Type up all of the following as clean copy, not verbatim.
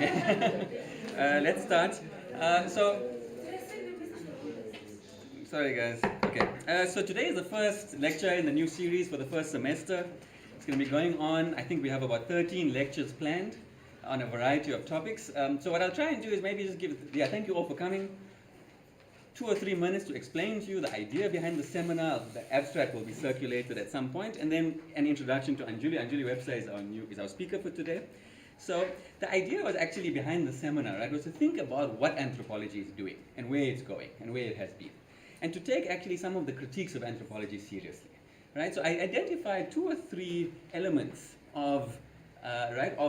Let's start. Sorry guys. Okay. So today is the first lecture in the new series for the first semester. It's going to be going on. I think we have about 13 lectures planned on a variety of topics. So what I'll try and do is maybe just thank you all for coming. 2 or 3 minutes to explain to you the idea behind the seminar. The abstract will be circulated at some point, and then an introduction to Anjuli. Anjuli Webster is our speaker for today. So the idea was actually behind the seminar, right, was to think about what anthropology is doing and where it's going and where it has been, and to take actually some of the critiques of anthropology seriously, right? So I identified 2 or 3 elements of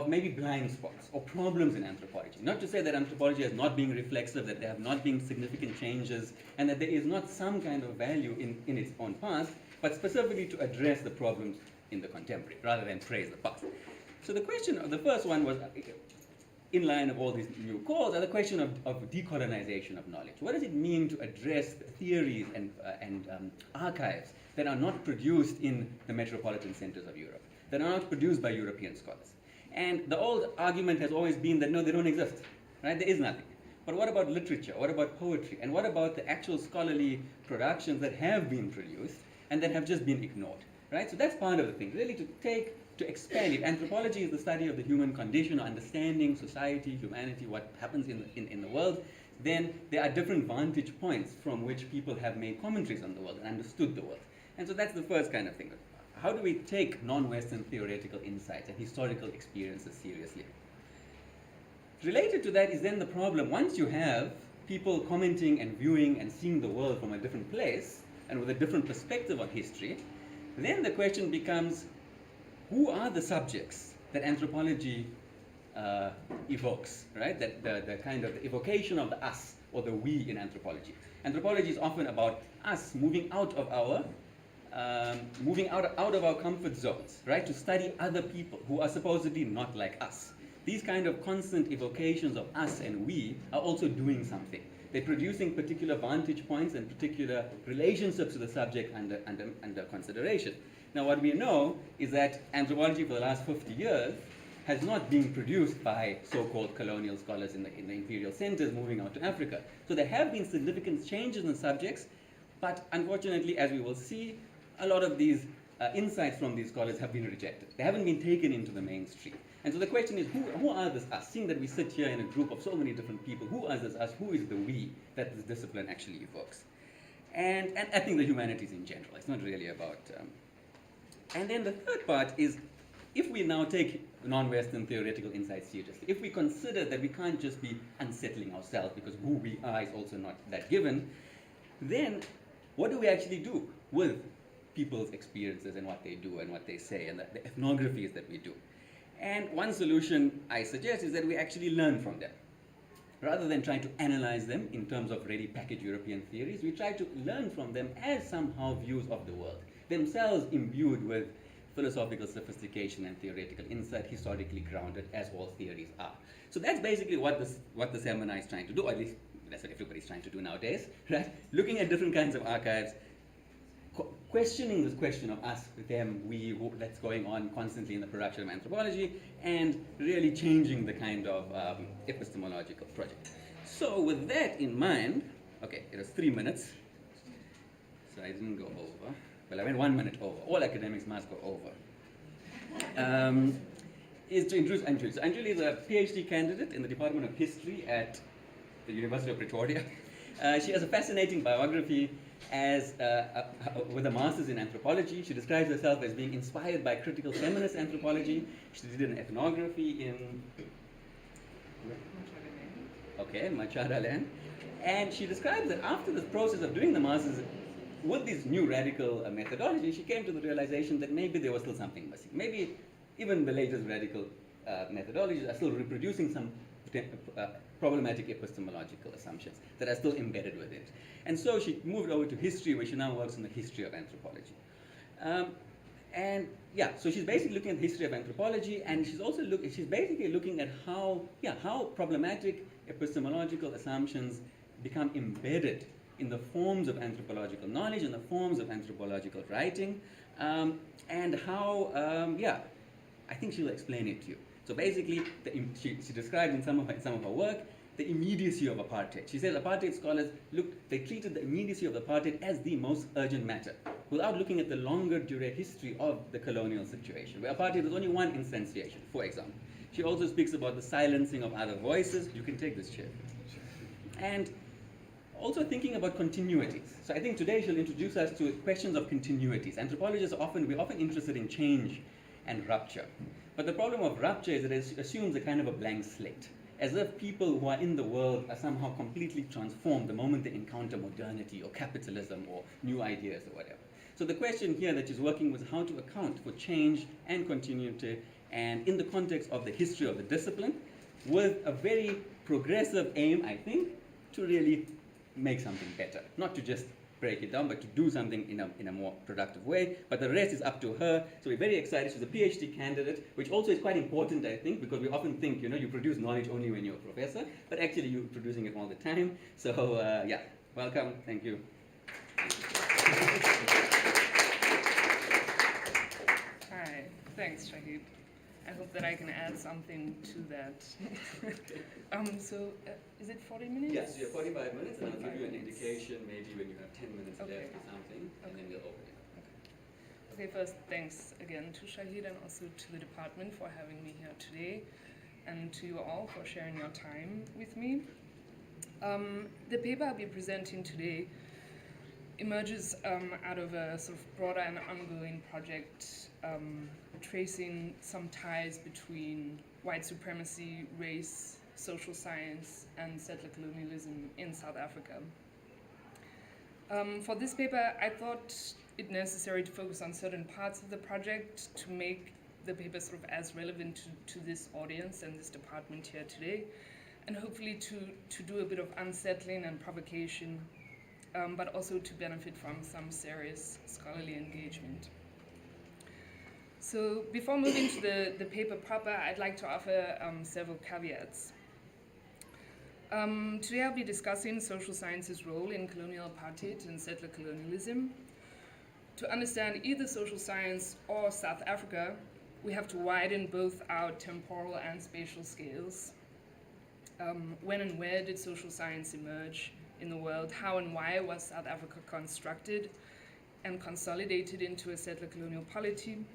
maybe blind spots or problems in anthropology. Not to say that anthropology has not been reflexive, that there have not been significant changes, and that there is not some kind of value in its own past, but specifically to address the problems in the contemporary, rather than praise the past. So the first one was, in line of all these new calls, the question of decolonization of knowledge. What does it mean to address theories and archives that are not produced in the metropolitan centers of Europe, that are not produced by European scholars? And the old argument has always been that no, they don't exist, right? There is nothing. But what about literature? What about poetry? And what about the actual scholarly productions that have been produced and that have just been ignored, right? So that's part of the thing, really to expand it. Anthropology is the study of the human condition, or understanding society, humanity, what happens in the world. Then there are different vantage points from which people have made commentaries on the world and understood the world. And so that's the first kind of thing. How do we take non-Western theoretical insights and historical experiences seriously? Related to that is then the problem, once you have people commenting and viewing and seeing the world from a different place and with a different perspective on history, then the question becomes, who are the subjects that anthropology evokes, right? That the kind of the evocation of the us or the we in anthropology. Anthropology is often about us moving out of our comfort zones, right? To study other people who are supposedly not like us. These kind of constant evocations of us and we are also doing something. They're producing particular vantage points and particular relationships to the subject under consideration. Now, what we know is that anthropology for the last 50 years has not been produced by so-called colonial scholars in the imperial centers moving out to Africa. So there have been significant changes in subjects, but unfortunately, as we will see, a lot of these insights from these scholars have been rejected. They haven't been taken into the mainstream. And so the question is, who are this us? Seeing that we sit here in a group of so many different people, who are this us? Who is the we that this discipline actually evokes? And I think the humanities in general. It's not really about... And then the third part is, if we now take non-Western theoretical insights seriously, if we consider that we can't just be unsettling ourselves because who we are is also not that given, then what do we actually do with people's experiences and what they do and what they say and the ethnographies that we do? And one solution I suggest is that we actually learn from them. Rather than trying to analyze them in terms of ready packaged European theories, we try to learn from them as somehow views of the world, themselves imbued with philosophical sophistication and theoretical insight, historically grounded, as all theories are. So that's basically what the seminar is trying to do, or at least that's what everybody's trying to do nowadays, right? Looking at different kinds of archives, questioning this question of us, them, we, who, that's going on constantly in the production of anthropology, and really changing the kind of epistemological project. So with that in mind, okay, it was 3 minutes, so I didn't go over. Well, I went 1 minute over. All academics must go over. Is to introduce Anjuli. So Anjuli is a PhD candidate in the Department of History at the University of Pretoria. She has a fascinating biography with a master's in anthropology. She describes herself as being inspired by critical feminist anthropology. She did an ethnography in Machadaland. And she describes that after this process of doing the master's with this new radical methodology, she came to the realization that maybe there was still something missing. Maybe even the latest radical methodologies are still reproducing some problematic epistemological assumptions that are still embedded within it. And so she moved over to history, where she now works in the history of anthropology. So she's basically looking at the history of anthropology, and she's basically looking at how problematic epistemological assumptions become embedded in the forms of anthropological knowledge, in the forms of anthropological writing, and how, I think she'll explain it to you. So basically, she described in some of her work the immediacy of apartheid. She says apartheid scholars they treated the immediacy of apartheid as the most urgent matter, without looking at the longer history of the colonial situation, where apartheid is only one instantiation, for example. She also speaks about the silencing of other voices. You can take this chair. And also thinking about continuities. So I think today she'll introduce us to questions of continuities. Anthropologists we're often interested in change and rupture. But the problem of rupture is that it assumes a kind of a blank slate, as if people who are in the world are somehow completely transformed the moment they encounter modernity or capitalism or new ideas or whatever. So the question here that she's working with is how to account for change and continuity, and in the context of the history of the discipline, with a very progressive aim, I think, to really make something better. Not to just break it down, but to do something in a more productive way. But the rest is up to her. So we're very excited. She's a PhD candidate, which also is quite important, I think, because we often think, you produce knowledge only when you're a professor, but actually you're producing it all the time. So yeah, welcome. Thank you. Hi, thanks, Shaheed. I hope that I can add something to that. Is it 40 minutes? Yes, you have 45 minutes, and I'll give you an indication maybe when you have 10 minutes left or something, and then we'll open it up. Okay, first, thanks again to Shaheed and also to the department for having me here today, and to you all for sharing your time with me. The paper I'll be presenting today emerges out of a sort of broader and ongoing project tracing some ties between white supremacy, race, social science, and settler colonialism in South Africa. For this paper, I thought it necessary to focus on certain parts of the project to make the paper sort of as relevant to this audience and this department here today, and hopefully to do a bit of unsettling and provocation, but also to benefit from some serious scholarly engagement. So before moving to the paper proper, I'd like to offer several caveats. Today I'll be discussing social science's role in colonial apartheid and settler colonialism. To understand either social science or South Africa, we have to widen both our temporal and spatial scales. When and where did social science emerge in the world? How and why was South Africa constructed and consolidated into a settler colonial polity?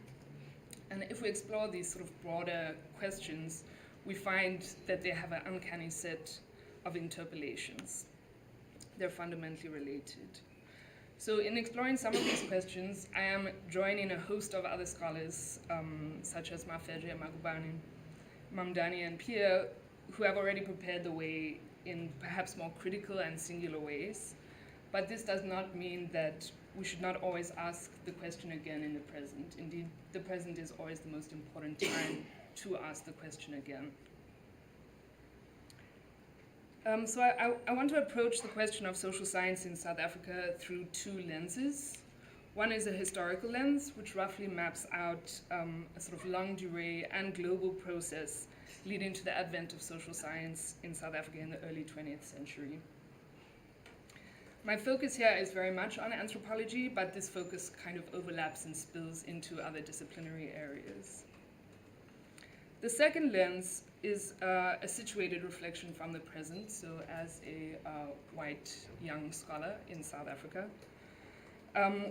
And if we explore these sort of broader questions, we find that they have an uncanny set of interpolations. They're fundamentally related. So in exploring some of these questions, I am joining a host of other scholars, such as Mafeje, Magubane, Mamdani, and Pierre, who have already prepared the way in perhaps more critical and singular ways. But this does not mean that we should not always ask the question again in the present. Indeed, the present is always the most important time to ask the question again. So I want to approach the question of social science in South Africa through two lenses. One is a historical lens, which roughly maps out a sort of longue durée and global process leading to the advent of social science in South Africa in the early 20th century. My focus here is very much on anthropology, but this focus kind of overlaps and spills into other disciplinary areas. The second lens is a situated reflection from the present, so as a white young scholar in South Africa,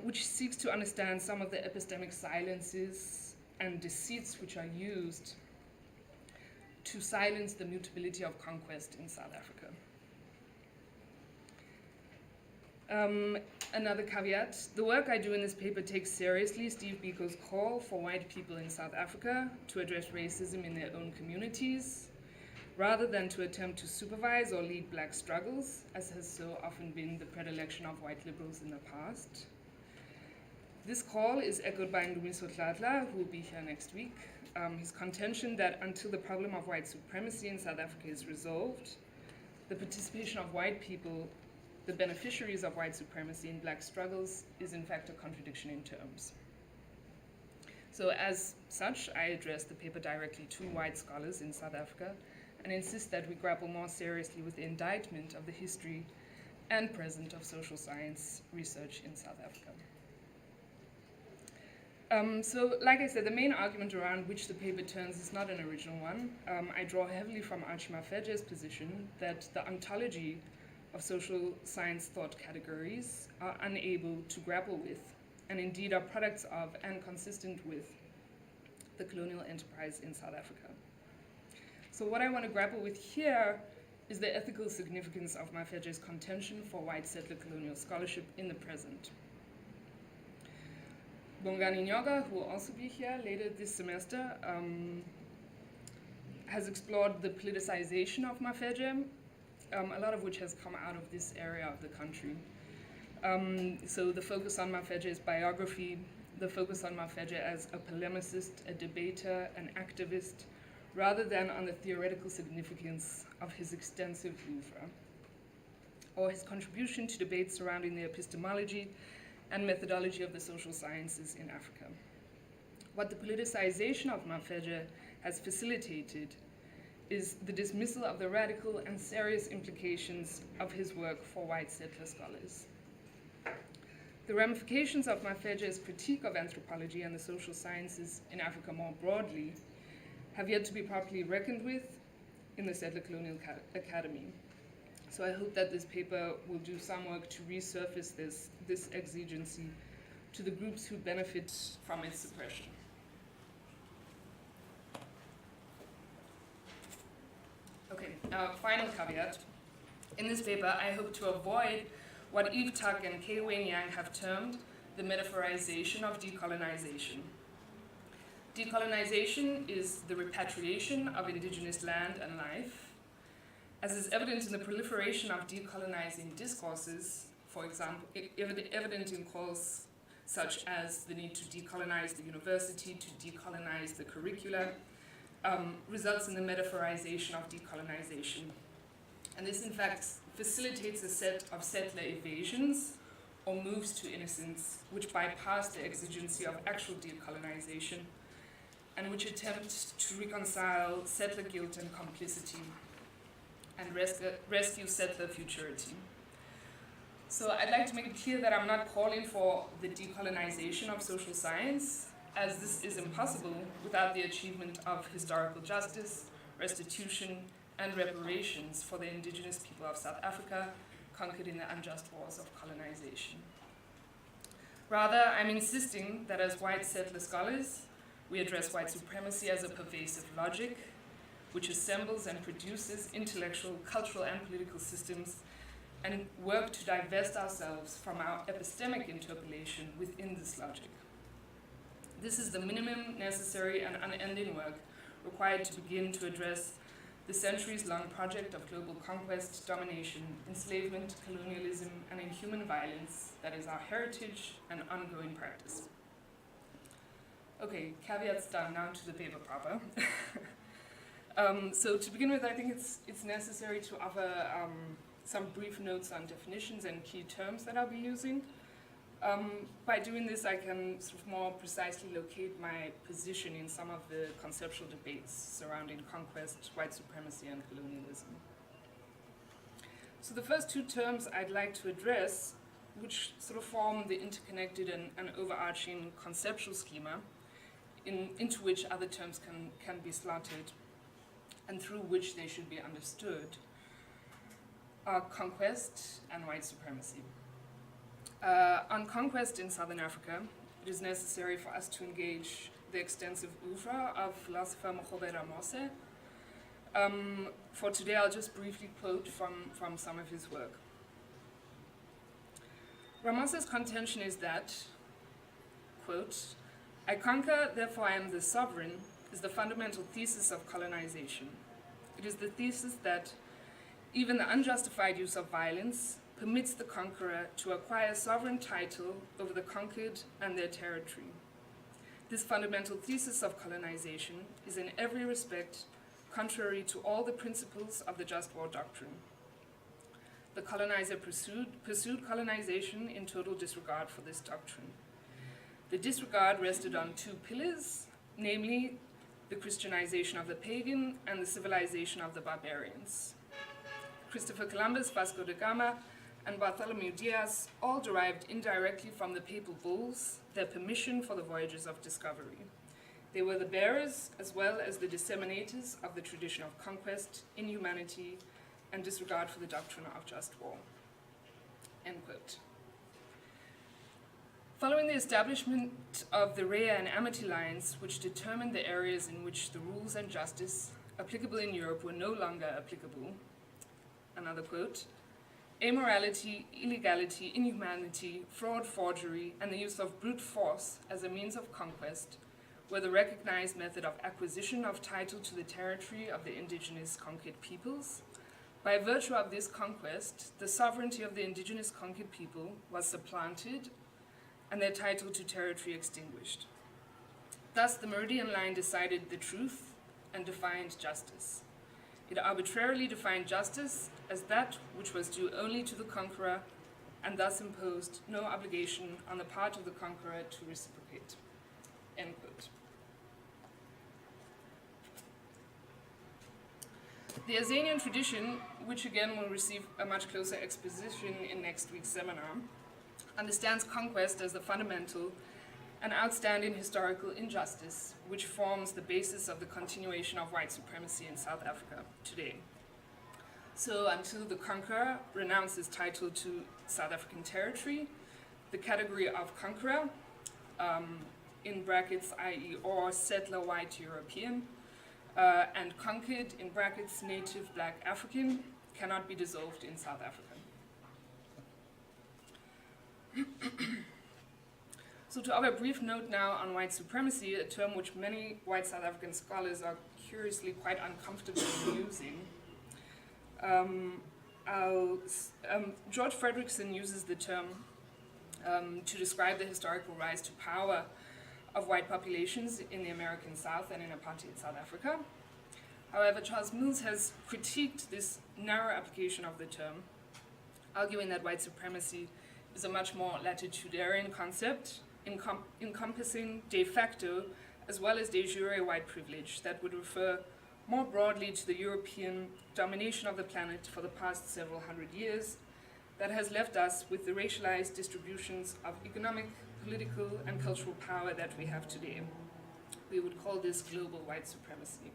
which seeks to understand some of the epistemic silences and deceits which are used to silence the mutability of conquest in South Africa. Another caveat, the work I do in this paper takes seriously Steve Biko's call for white people in South Africa to address racism in their own communities, rather than to attempt to supervise or lead black struggles, as has so often been the predilection of white liberals in the past. This call is echoed by Ndumiso Tlatla, who will be here next week. His contention that until the problem of white supremacy in South Africa is resolved, the participation of white people, the beneficiaries of white supremacy in black struggles, is in fact a contradiction in terms. So as such, I address the paper directly to white scholars in South Africa and insist that we grapple more seriously with the indictment of the history and present of social science research in South Africa. So, like I said, the main argument around which the paper turns is not an original one. I draw heavily from Archie Mafeje's position that the ontology of social science thought categories are unable to grapple with, and indeed are products of and consistent with, the colonial enterprise in South Africa. So what I want to grapple with here is the ethical significance of Mafeje's contention for white settler colonial scholarship in the present. Bongani Nyoga, who will also be here later this semester, has explored the politicization of Mafeje, a lot of which has come out of this area of the country. So the focus on Mafeje's biography, the focus on Mafeje as a polemicist, a debater, an activist, rather than on the theoretical significance of his extensive oeuvre, or his contribution to debates surrounding the epistemology and methodology of the social sciences in Africa. What the politicization of Mafeje has facilitated is the dismissal of the radical and serious implications of his work for white settler scholars. The ramifications of Mafeje's critique of anthropology and the social sciences in Africa more broadly have yet to be properly reckoned with in the Settler Colonial Academy. So I hope that this paper will do some work to resurface this exigency to the groups who benefit from its suppression. Okay, final caveat. In this paper, I hope to avoid what Eve Tuck and Kei Wayne Yang have termed the metaphorization of decolonization. Decolonization is the repatriation of indigenous land and life, as is evident in the proliferation of decolonizing discourses, for example, evident in calls such as the need to decolonize the university, to decolonize the curricula, results in the metaphorization of decolonization. And this, in fact, facilitates a set of settler evasions or moves to innocence, which bypass the exigency of actual decolonization and which attempt to reconcile settler guilt and complicity and rescue settler futurity. So I'd like to make it clear that I'm not calling for the decolonization of social science, as this is impossible without the achievement of historical justice, restitution, and reparations for the indigenous people of South Africa conquered in the unjust wars of colonization. Rather, I'm insisting that as white settler scholars, we address white supremacy as a pervasive logic, which assembles and produces intellectual, cultural, and political systems, and work to divest ourselves from our epistemic interpolation within this logic. This is the minimum necessary and unending work required to begin to address the centuries-long project of global conquest, domination, enslavement, colonialism, and inhuman violence that is our heritage and ongoing practice. Okay, caveats done, now to the paper proper. So to begin with, I think it's necessary to offer some brief notes on definitions and key terms that I'll be using. By doing this, I can sort of more precisely locate my position in some of the conceptual debates surrounding conquest, white supremacy, and colonialism. So the first two terms I'd like to address, which sort of form the interconnected and overarching conceptual schema into which other terms can be slotted and through which they should be understood, are conquest and white supremacy. On conquest in Southern Africa, it is necessary for us to engage the extensive oeuvre of philosopher Mokgobe Ramose. For today, I'll just briefly quote from some of his work. Ramose's contention is that, quote, "I conquer, therefore I am the sovereign," is the fundamental thesis of colonization. It is the thesis that even the unjustified use of violence permits the conqueror to acquire sovereign title over the conquered and their territory. This fundamental thesis of colonization is in every respect contrary to all the principles of the just war doctrine. The colonizer pursued colonization in total disregard for this doctrine. The disregard rested on two pillars, namely the Christianization of the pagan and the civilization of the barbarians. Christopher Columbus, Vasco da Gama, and Bartholomew Diaz all derived indirectly from the papal bulls their permission for the voyages of discovery. They were the bearers as well as the disseminators of the tradition of conquest, inhumanity, and disregard for the doctrine of just war. End quote. Following the establishment of the Rhea and Amity lines, which determined the areas in which the rules and justice applicable in Europe were no longer applicable, another quote, amorality, illegality, inhumanity, fraud, forgery, and the use of brute force as a means of conquest were the recognized method of acquisition of title to the territory of the indigenous conquered peoples. By virtue of this conquest, the sovereignty of the indigenous conquered people was supplanted and their title to territory extinguished. Thus, the meridian line decided the truth and defined justice. It arbitrarily defined justice as that which was due only to the conqueror and thus imposed no obligation on the part of the conqueror to reciprocate. End quote. The Azanian tradition, which again will receive a much closer exposition in next week's seminar, understands conquest as the fundamental and outstanding historical injustice, which forms the basis of the continuation of white supremacy in South Africa today. So until the conqueror renounced his title to South African territory, the category of conqueror, in brackets, i.e. or settler white European, and conquered, in brackets, native black African, cannot be dissolved in South Africa. So to offer a brief note now on white supremacy, a term which many white South African scholars are curiously quite uncomfortable using. George Fredrickson uses the term to describe the historical rise to power of white populations in the American South and in apartheid South Africa. However, Charles Mills has critiqued this narrow application of the term, arguing that white supremacy is a much more latitudinarian concept, encompassing de facto as well as de jure white privilege that would refer more broadly to the European domination of the planet for the past several hundred years that has left us with the racialized distributions of economic, political, and cultural power that we have today. We would call this global white supremacy.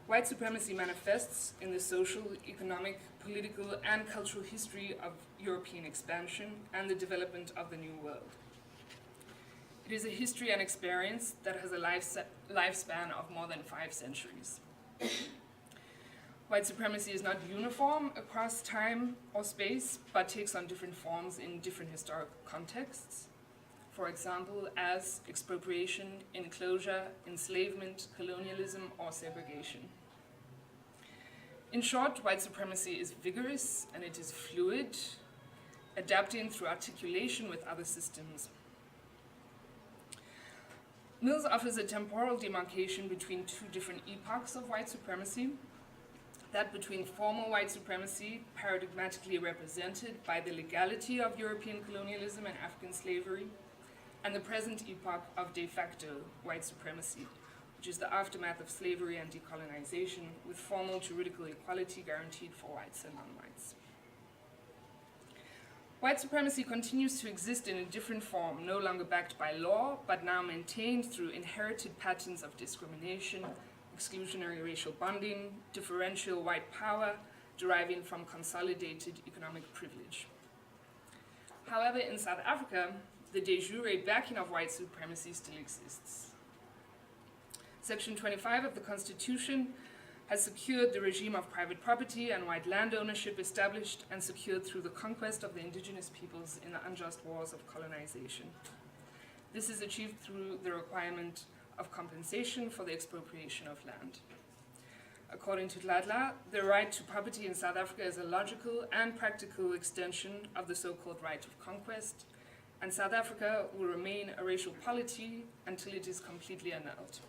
White supremacy manifests in the social, economic, political, and cultural history of European expansion and the development of the New World. It is a history and experience that has a lifespan of more than 5 centuries. White supremacy is not uniform across time or space, but takes on different forms in different historical contexts. For example, as expropriation, enclosure, enslavement, colonialism, or segregation. In short, white supremacy is vigorous and it is fluid, adapting through articulation with other systems. Mills offers a temporal demarcation between 2 different epochs of white supremacy, that between formal white supremacy, paradigmatically represented by the legality of European colonialism and African slavery, and the present epoch of de facto white supremacy, which is the aftermath of slavery and decolonization, with formal juridical equality guaranteed for whites and non-whites. White supremacy continues to exist in a different form, no longer backed by law, but now maintained through inherited patterns of discrimination, exclusionary racial bonding, differential white power deriving from consolidated economic privilege. However, in South Africa, the de jure backing of white supremacy still exists. Section 25 of the Constitution has secured the regime of private property and white land ownership established and secured through the conquest of the indigenous peoples in the unjust wars of colonization. This is achieved through the requirement of compensation for the expropriation of land. According to Dladla, the right to property in South Africa is a logical and practical extension of the so-called right of conquest, and South Africa will remain a racial polity until it is completely annulled.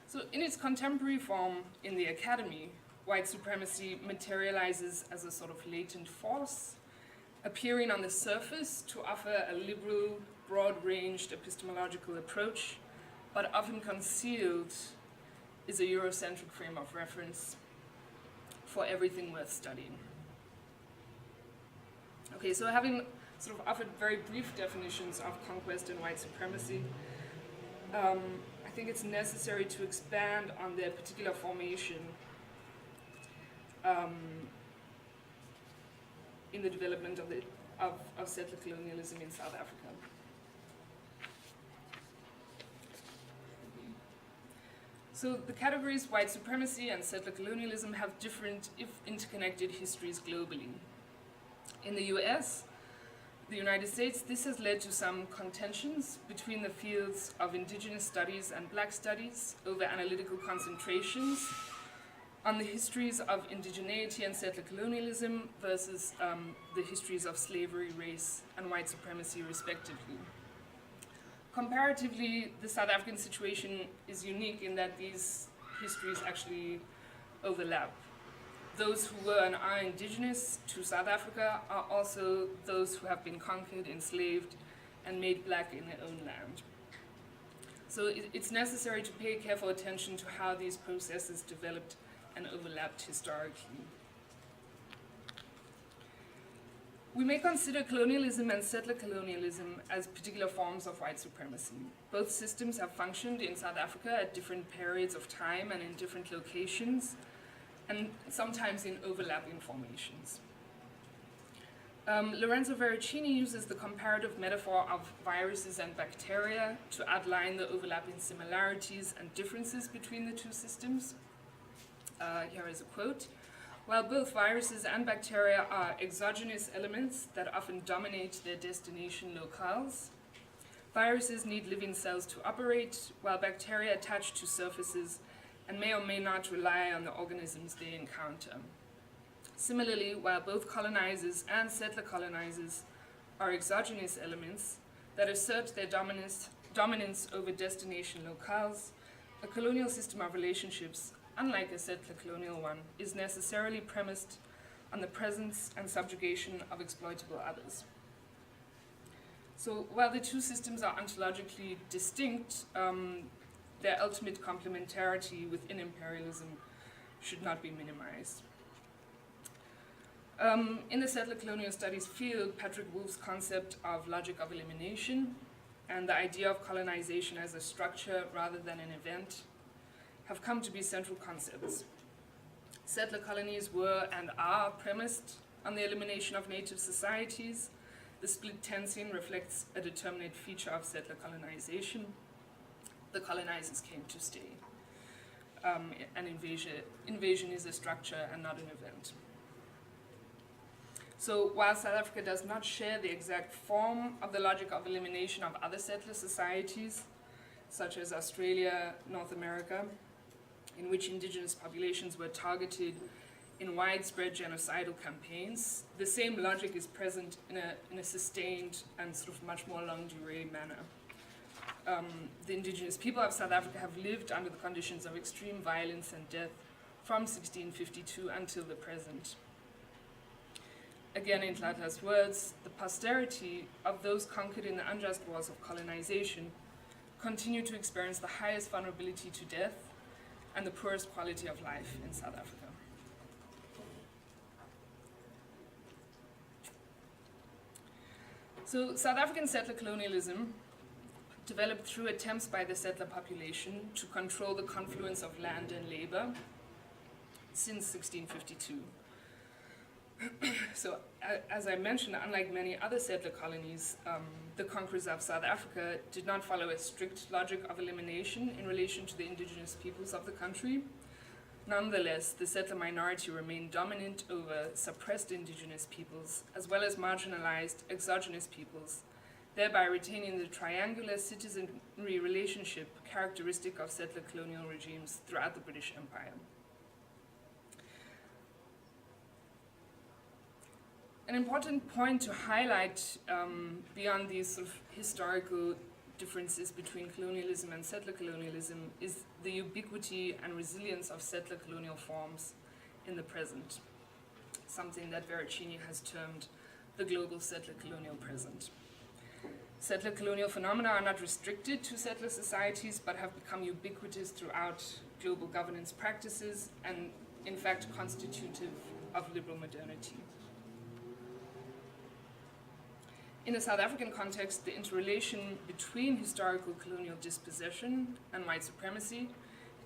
So in its contemporary form in the academy, white supremacy materializes as a sort of latent force, appearing on the surface to offer a liberal, broad-ranged epistemological approach, but often concealed is a Eurocentric frame of reference. for everything worth studying. Okay, so having sort of offered very brief definitions of conquest and white supremacy, I think it's necessary to expand on their particular formation in the development of settler colonialism in South Africa. So the categories white supremacy and settler colonialism have different, if interconnected, histories globally. In the US, the United States, this has led to some contentions between the fields of indigenous studies and black studies over analytical concentrations on the histories of indigeneity and settler colonialism versus the histories of slavery, race, and white supremacy, respectively. Comparatively, the South African situation is unique in that these histories actually overlap. Those who were and are indigenous to South Africa are also those who have been conquered, enslaved, and made black in their own land. So it's necessary to pay careful attention to how these processes developed and overlapped historically. We may consider colonialism and settler colonialism as particular forms of white supremacy. Both systems have functioned in South Africa at different periods of time and in different locations, and sometimes in overlapping formations. Lorenzo Veracini uses the comparative metaphor of viruses and bacteria to outline the overlapping similarities and differences between the two systems. Here is a quote. While both viruses and bacteria are exogenous elements that often dominate their destination locales, viruses need living cells to operate, while bacteria attach to surfaces and may or may not rely on the organisms they encounter. Similarly, while both colonizers and settler colonizers are exogenous elements that assert their dominance over destination locales, a colonial system of relationships, unlike a settler colonial one, is necessarily premised on the presence and subjugation of exploitable others. So while the two systems are ontologically distinct, their ultimate complementarity within imperialism should not be minimized. In the settler colonial studies field, Patrick Wolf's concept of logic of elimination and the idea of colonization as a structure rather than an event have come to be central concepts. Settler colonies were and are premised on the elimination of native societies. The split tensing reflects a determinate feature of settler colonization. The colonizers came to stay. An invasion is a structure and not an event. So while South Africa does not share the exact form of the logic of elimination of other settler societies, such as Australia, North America, in which indigenous populations were targeted in widespread genocidal campaigns, the same logic is present in a sustained and sort of much more longue durée manner. The indigenous people of South Africa have lived under the conditions of extreme violence and death from 1652 until the present. Again, in Tlata's words, the posterity of those conquered in the unjust wars of colonization continue to experience the highest vulnerability to death and the poorest quality of life in South Africa. So South African settler colonialism developed through attempts by the settler population to control the confluence of land and labor since 1652. So, as I mentioned, unlike many other settler colonies, the conquerors of South Africa did not follow a strict logic of elimination in relation to the indigenous peoples of the country. Nonetheless, the settler minority remained dominant over suppressed indigenous peoples, as well as marginalized exogenous peoples, thereby retaining the triangular citizenry relationship characteristic of settler colonial regimes throughout the British Empire. An important point to highlight beyond these sort of historical differences between colonialism and settler colonialism is the ubiquity and resilience of settler colonial forms in the present, something that Veracini has termed the global settler colonial present. Settler colonial phenomena are not restricted to settler societies, but have become ubiquitous throughout global governance practices and in fact constitutive of liberal modernity. In the South African context, the interrelation between historical colonial dispossession and white supremacy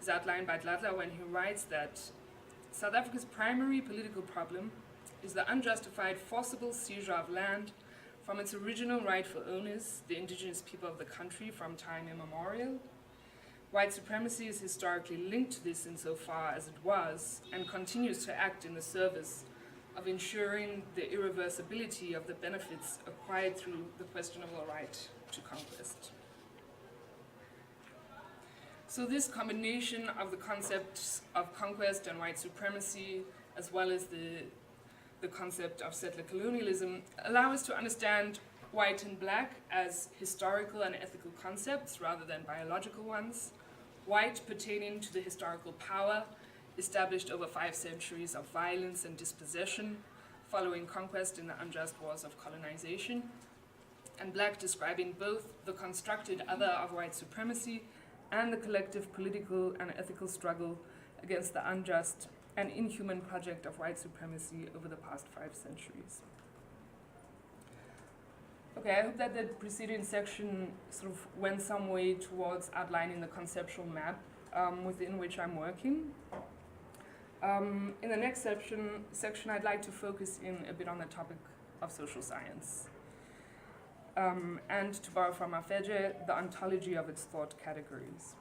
is outlined by Dladla when he writes that South Africa's primary political problem is the unjustified forcible seizure of land from its original rightful owners, the indigenous people of the country, from time immemorial. White supremacy is historically linked to this insofar as it was and continues to act in the service of ensuring the irreversibility of the benefits acquired through the questionable right to conquest. So this combination of the concepts of conquest and white supremacy, as well as the concept of settler colonialism, allow us to understand white and black as historical and ethical concepts rather than biological ones. White pertaining to the historical power established over 5 centuries of violence and dispossession following conquest in the unjust wars of colonization, and black describing both the constructed other of white supremacy and the collective political and ethical struggle against the unjust and inhuman project of white supremacy over the past 5 centuries. Okay, I hope that the preceding section sort of went some way towards outlining the conceptual map within which I'm working. In the next section, I'd like to focus in a bit on the topic of social science. And to borrow from Mafeje, the ontology of its thought categories.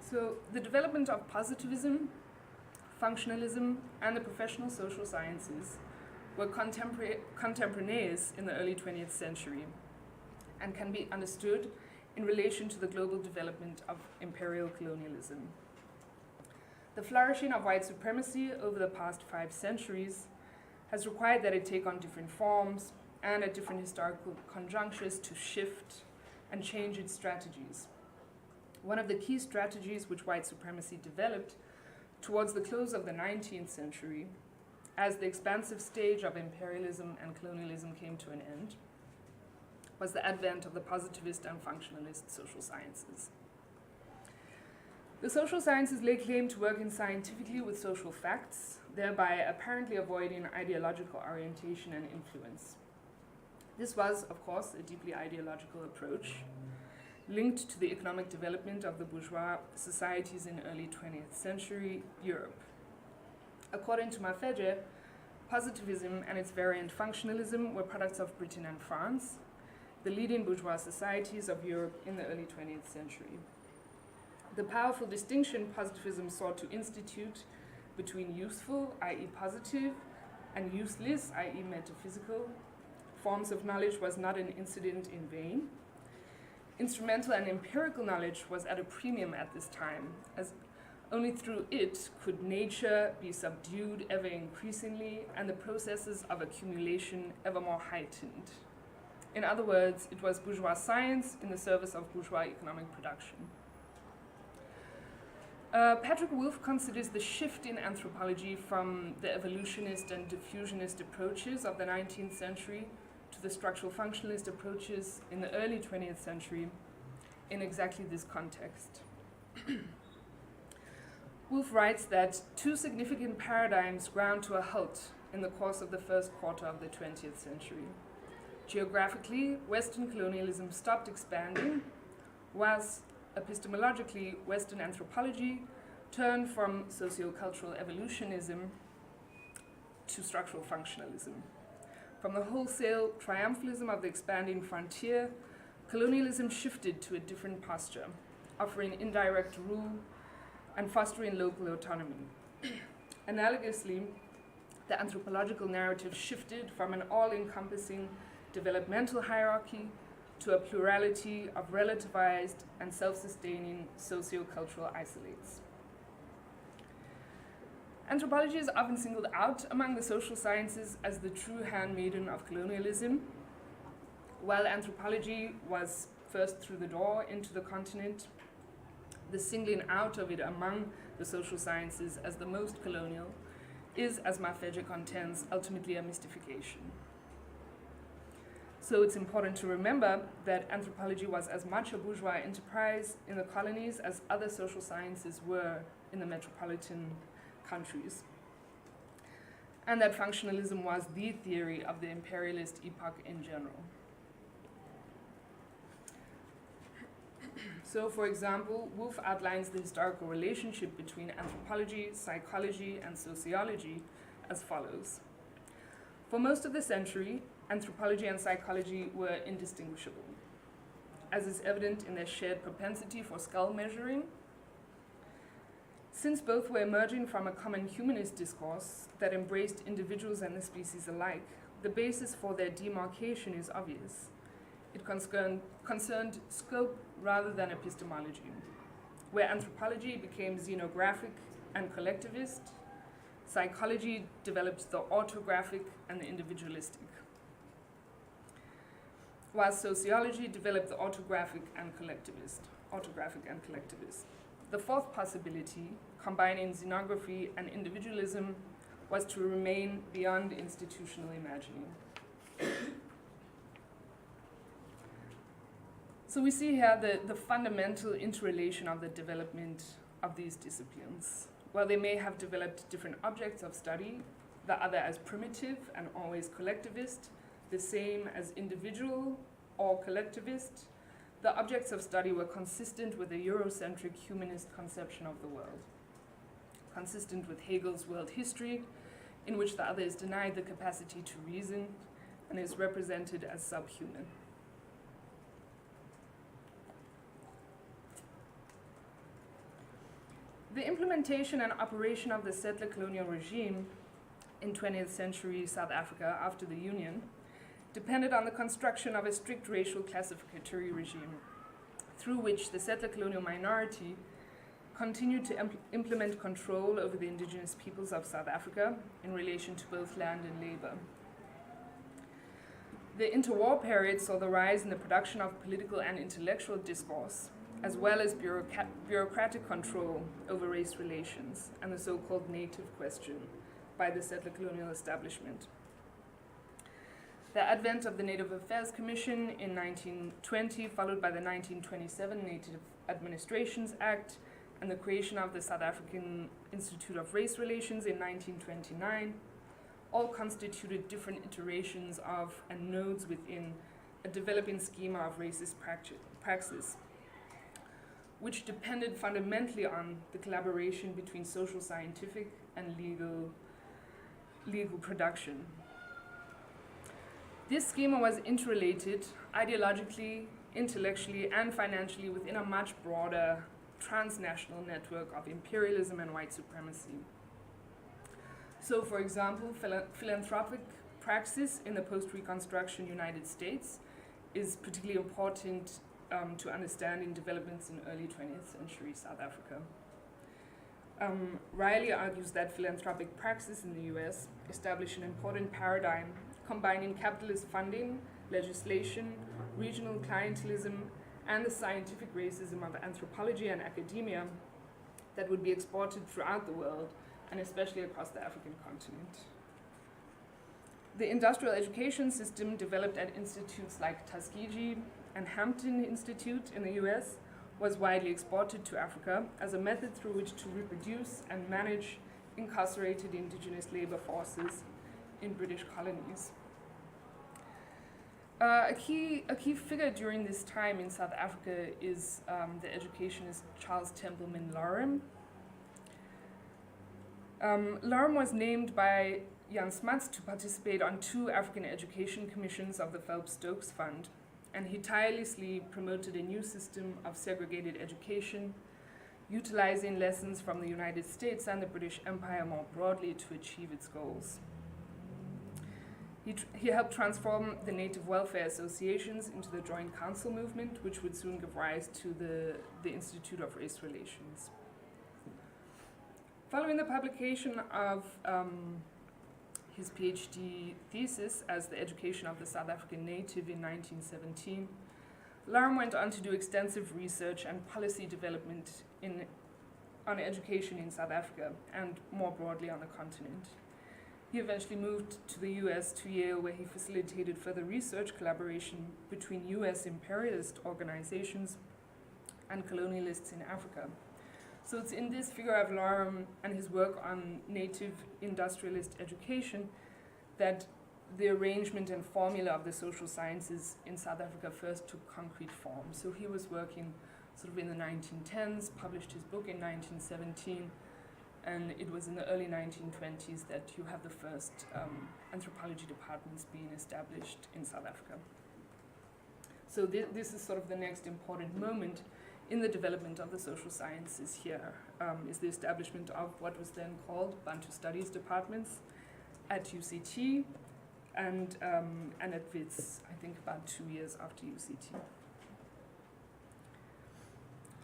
So the development of positivism, functionalism, and the professional social sciences were contemporaneous in the early 20th century and can be understood in relation to the global development of imperial colonialism. The flourishing of white supremacy over the past 5 centuries has required that it take on different forms and at different historical conjunctures to shift and change its strategies. One of the key strategies which white supremacy developed towards the close of the 19th century, as the expansive stage of imperialism and colonialism came to an end, was the advent of the positivist and functionalist social sciences. The social sciences lay claim to working scientifically with social facts, thereby apparently avoiding ideological orientation and influence. This was, of course, a deeply ideological approach, linked to the economic development of the bourgeois societies in early 20th century Europe. According to Mafeje, positivism and its variant functionalism were products of Britain and France, the leading bourgeois societies of Europe in the early 20th century. The powerful distinction positivism sought to institute between useful, i.e. positive, and useless, i.e. metaphysical, forms of knowledge was not an incident in vain. Instrumental and empirical knowledge was at a premium at this time, as only through it could nature be subdued ever increasingly and the processes of accumulation ever more heightened. In other words, it was bourgeois science in the service of bourgeois economic production. Patrick Wolff considers the shift in anthropology from the evolutionist and diffusionist approaches of the 19th century to the structural functionalist approaches in the early 20th century in exactly this context. Wolff writes that 2 significant paradigms ground to a halt in the course of the first quarter of the 20th century. Geographically, Western colonialism stopped expanding, whilst epistemologically, Western anthropology turned from sociocultural evolutionism to structural functionalism. From the wholesale triumphalism of the expanding frontier, colonialism shifted to a different posture, offering indirect rule and fostering local autonomy. Analogously, the anthropological narrative shifted from an all-encompassing developmental hierarchy to a plurality of relativized and self-sustaining socio-cultural isolates. Anthropology is often singled out among the social sciences as the true handmaiden of colonialism. While anthropology was first through the door into the continent, the singling out of it among the social sciences as the most colonial is, as Mafeje contends, ultimately a mystification. So it's important to remember that anthropology was as much a bourgeois enterprise in the colonies as other social sciences were in the metropolitan countries. And that functionalism was the theory of the imperialist epoch in general. So, for example, Wolff outlines the historical relationship between anthropology, psychology, and sociology as follows. For most of the century, anthropology and psychology were indistinguishable, as is evident in their shared propensity for skull measuring. Since both were emerging from a common humanist discourse that embraced individuals and the species alike, the basis for their demarcation is obvious. It concerned scope rather than epistemology, where anthropology became xenographic and collectivist, psychology developed the autographic and the individualistic, while sociology developed the autographic and collectivist. The fourth possibility, combining xenography and individualism, was to remain beyond institutional imagining. So we see here the fundamental interrelation of the development of these disciplines. While they may have developed different objects of study, the other as primitive and always collectivist, the same as individual or collectivist, the objects of study were consistent with a Eurocentric humanist conception of the world, consistent with Hegel's world history, in which the other is denied the capacity to reason and is represented as subhuman. The implementation and operation of the settler colonial regime in 20th century South Africa after the Union depended on the construction of a strict racial classificatory regime, through which the settler colonial minority continued to implement control over the indigenous peoples of South Africa in relation to both land and labor. The interwar period saw the rise in the production of political and intellectual discourse, as well as bureaucratic control over race relations and the so-called native question by the settler colonial establishment. The advent of the Native Affairs Commission in 1920, followed by the 1927 Native Administrations Act, and the creation of the South African Institute of Race Relations in 1929, all constituted different iterations of and nodes within a developing schema of racist praxis, which depended fundamentally on the collaboration between social scientific and legal production. This schema was interrelated ideologically, intellectually, and financially within a much broader transnational network of imperialism and white supremacy. So, for example, philanthropic praxis in the post-Reconstruction United States is particularly important to understanding developments in early 20th century South Africa. Riley argues that philanthropic praxis in the US established an important paradigm combining capitalist funding, legislation, regional clientelism, and the scientific racism of anthropology and academia that would be exported throughout the world, and especially across the African continent. The industrial education system developed at institutes like Tuskegee and Hampton Institute in the US was widely exported to Africa as a method through which to reproduce and manage incarcerated indigenous labor forces in British colonies. A key figure during this time in South Africa is the educationist Charles Templeman Loram. Loram was named by Jan Smuts to participate on 2 African education commissions of the Phelps-Stokes Fund, and he tirelessly promoted a new system of segregated education, utilizing lessons from the United States and the British Empire more broadly to achieve its goals. He helped transform the native welfare associations into the Joint Council movement, which would soon give rise to the Institute of Race Relations. Following the publication of his PhD thesis as the education of the South African native in 1917, Loram went on to do extensive research and policy development on education in South Africa and more broadly on the continent. He eventually moved to the US, to Yale, where he facilitated further research collaboration between US imperialist organizations and colonialists in Africa. So it's in this figure of Larum and his work on native industrialist education that the arrangement and formula of the social sciences in South Africa first took concrete form. So he was working sort of in the 1910s, published his book in 1917, and it was in the early 1920s that you have the first anthropology departments being established in South Africa. So this is sort of the next important moment in the development of the social sciences here, is the establishment of what was then called Bantu Studies departments at UCT and at WITS, I think about 2 years after UCT.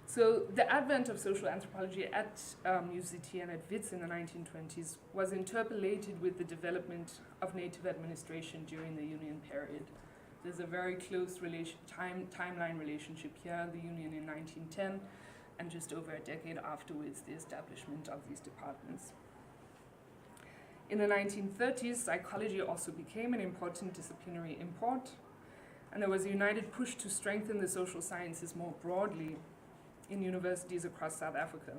So the advent of social anthropology at UCT and at WITS in the 1920s was interpolated with the development of native administration during the Union period. There's a very close timeline relationship here, the Union in 1910, and just over a decade afterwards, the establishment of these departments. In the 1930s, psychology also became an important disciplinary import, and there was a united push to strengthen the social sciences more broadly in universities across South Africa.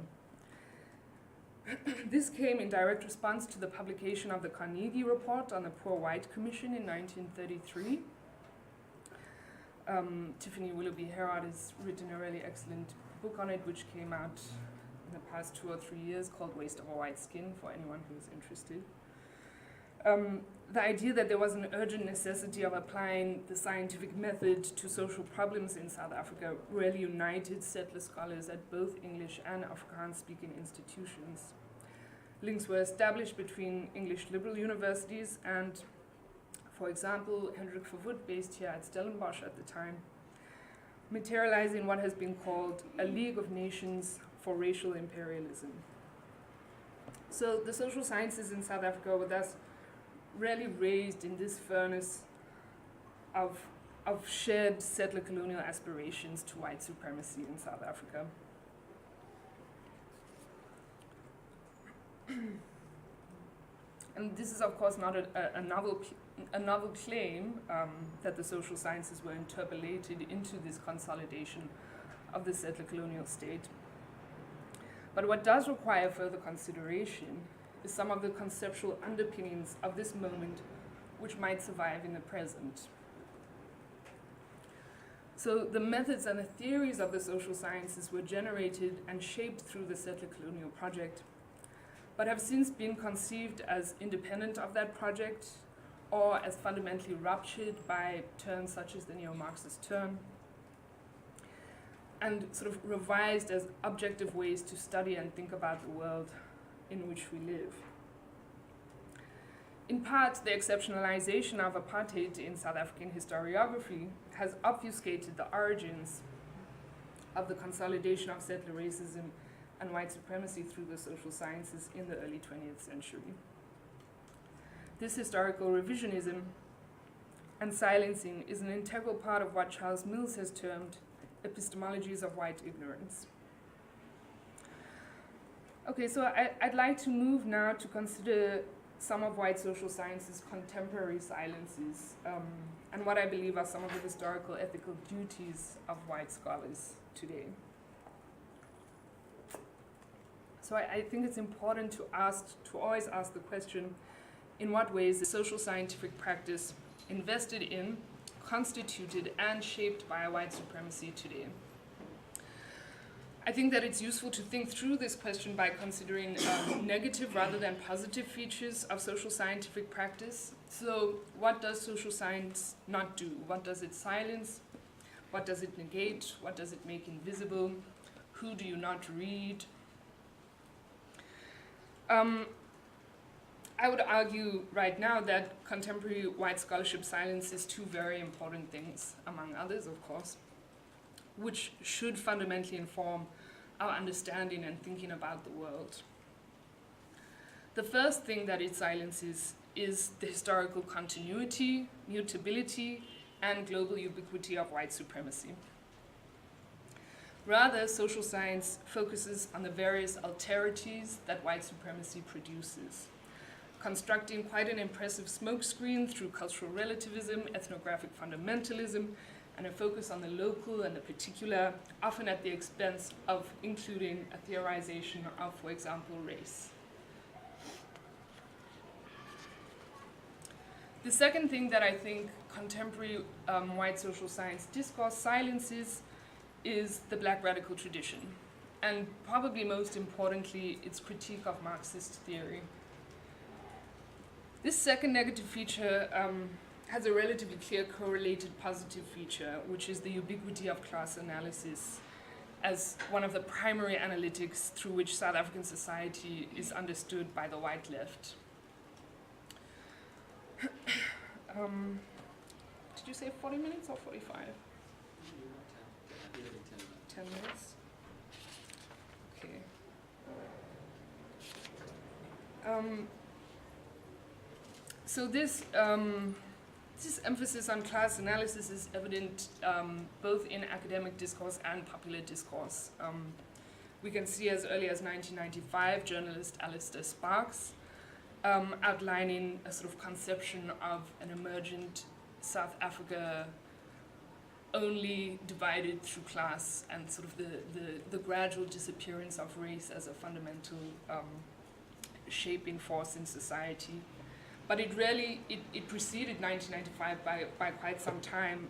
This came in direct response to the publication of the Carnegie Report on the Poor White Commission in 1933. Tiffany Willoughby-Herod has written a really excellent book on it, which came out in the past 2 or 3 years, called Waste of a White Skin, for anyone who's interested. The idea that there was an urgent necessity of applying the scientific method to social problems in South Africa really united settler scholars at both English and Afrikaans-speaking institutions. Links were established between English liberal universities and, for example, Hendrik Verwoerd, based here at Stellenbosch at the time, materializing what has been called a League of Nations for Racial Imperialism. So the social sciences in South Africa were thus really raised in this furnace of shared settler colonial aspirations to white supremacy in South Africa. And this is, of course, not a novel claim that the social sciences were interpolated into this consolidation of the settler colonial state. But what does require further consideration is some of the conceptual underpinnings of this moment which might survive in the present. So the methods and the theories of the social sciences were generated and shaped through the settler colonial project, but have since been conceived as independent of that project or as fundamentally ruptured by terms such as the neo-Marxist term, and sort of revised as objective ways to study and think about the world in which we live. In part, the exceptionalization of apartheid in South African historiography has obfuscated the origins of the consolidation of settler racism and white supremacy through the social sciences in the early 20th century. This historical revisionism and silencing is an integral part of what Charles Mills has termed epistemologies of white ignorance. Okay, so I'd like to move now to consider some of white social sciences' contemporary silences and what I believe are some of the historical ethical duties of white scholars today. So I think it's important to always ask the question, in what ways is social scientific practice invested in, constituted, and shaped by white supremacy today? I think that it's useful to think through this question by considering negative rather than positive features of social scientific practice. So what does social science not do? What does it silence? What does it negate? What does it make invisible? Who do you not read? I would argue right now that contemporary white scholarship silences two very important things, among others, of course, which should fundamentally inform our understanding and thinking about the world. The first thing that it silences is the historical continuity, mutability, and global ubiquity of white supremacy. Rather, social science focuses on the various alterities that white supremacy produces. constructing quite an impressive smokescreen through cultural relativism, ethnographic fundamentalism, and a focus on the local and the particular, often at the expense of including a theorization of, for example, race. The second thing that I think contemporary white social science discourse silences is the Black radical tradition, and probably most importantly, its critique of Marxist theory. This second negative feature has a relatively clear correlated positive feature, which is the ubiquity of class analysis as one of the primary analytics through which South African society is understood by the white left. Did you say 40 minutes or 45? 10 minutes? Okay. So this emphasis on class analysis is evident both in academic discourse and popular discourse. We can see as early as 1995, journalist Alistair Sparks outlining a sort of conception of an emergent South Africa only divided through class and sort of the gradual disappearance of race as a fundamental shaping force in society. But it really, it preceded 1995 by quite some time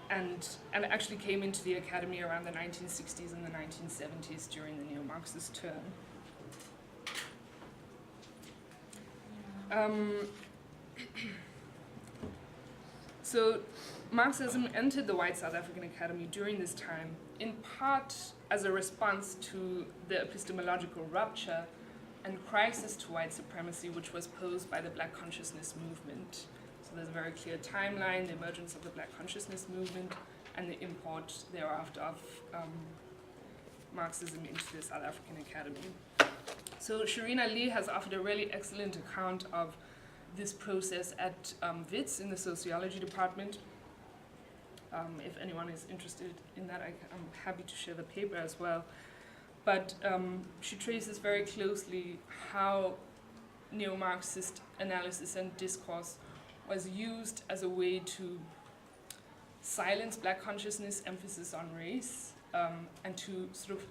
and actually came into the academy around the 1960s and the 1970s during the neo-Marxist turn. So Marxism entered the white South African academy during this time, in part as a response to the epistemological rupture and crisis to white supremacy, which was posed by the Black consciousness movement. So there's a very clear timeline, the emergence of the Black consciousness movement, and the import thereafter of Marxism into the South African academy. So Sharina Lee has offered a really excellent account of this process at WITS in the Sociology department. If anyone is interested in that, I'm happy to share the paper as well. But she traces very closely how neo-Marxist analysis and discourse was used as a way to silence Black consciousness, emphasis on race, and to sort of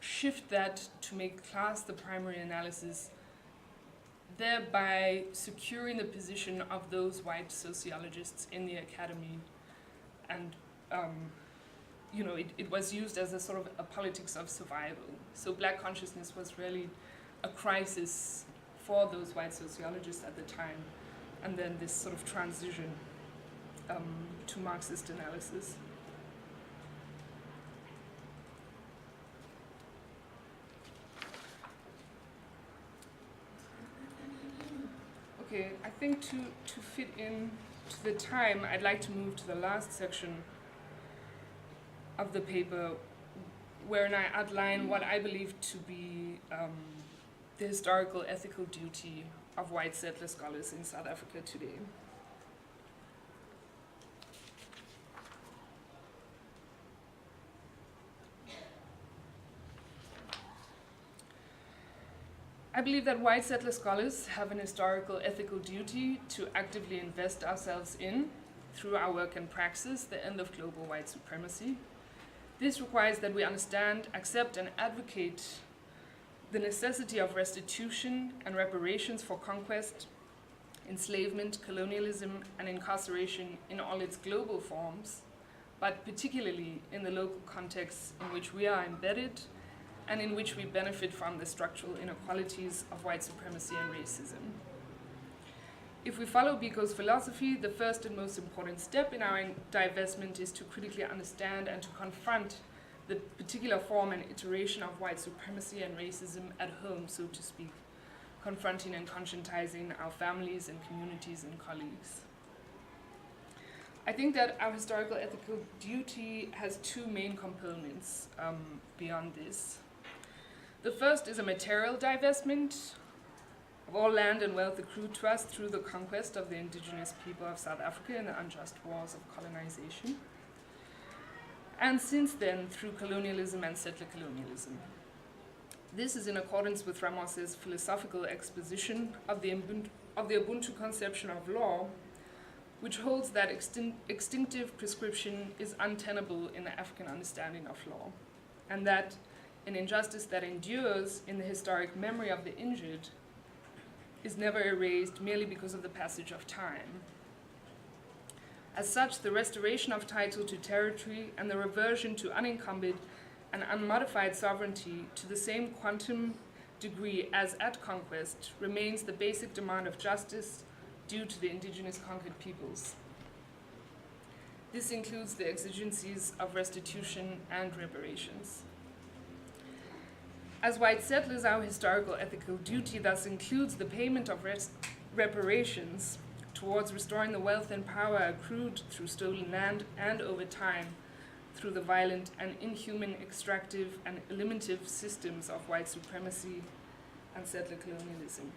shift that to make class the primary analysis, thereby securing the position of those white sociologists in the academy. And it was used as a sort of a politics of survival. So Black consciousness was really a crisis for those white sociologists at the time, and then this sort of transition to Marxist analysis. Okay, I think to fit in to the time, I'd like to move to the last section of the paper, wherein I outline what I believe to be the historical ethical duty of white settler scholars in South Africa today. I believe that white settler scholars have an historical ethical duty to actively invest ourselves in, through our work and praxis, the end of global white supremacy. This requires that we understand, accept, and advocate the necessity of restitution and reparations for conquest, enslavement, colonialism, and incarceration in all its global forms, but particularly in the local contexts in which we are embedded and in which we benefit from the structural inequalities of white supremacy and racism. If we follow Biko's philosophy, the first and most important step in our divestment is to critically understand and to confront the particular form and iteration of white supremacy and racism at home, so to speak, confronting and conscientizing our families and communities and colleagues. I think that our historical ethical duty has two main components beyond this. The first is a material divestment of all land and wealth accrued to us through the conquest of the indigenous people of South Africa in the unjust wars of colonization, and since then through colonialism and settler colonialism. This is in accordance with Ramos's philosophical exposition of the Ubuntu conception of law, which holds that extinctive prescription is untenable in the African understanding of law, and that an injustice that endures in the historic memory of the injured is never erased merely because of the passage of time. As such, the restoration of title to territory and the reversion to unencumbered and unmodified sovereignty to the same quantum degree as at conquest remains the basic demand of justice due to the indigenous conquered peoples. This includes the exigencies of restitution and reparations. As white settlers, our historical ethical duty thus includes the payment of reparations towards restoring the wealth and power accrued through stolen land and over time through the violent and inhuman extractive and eliminative systems of white supremacy and settler colonialism.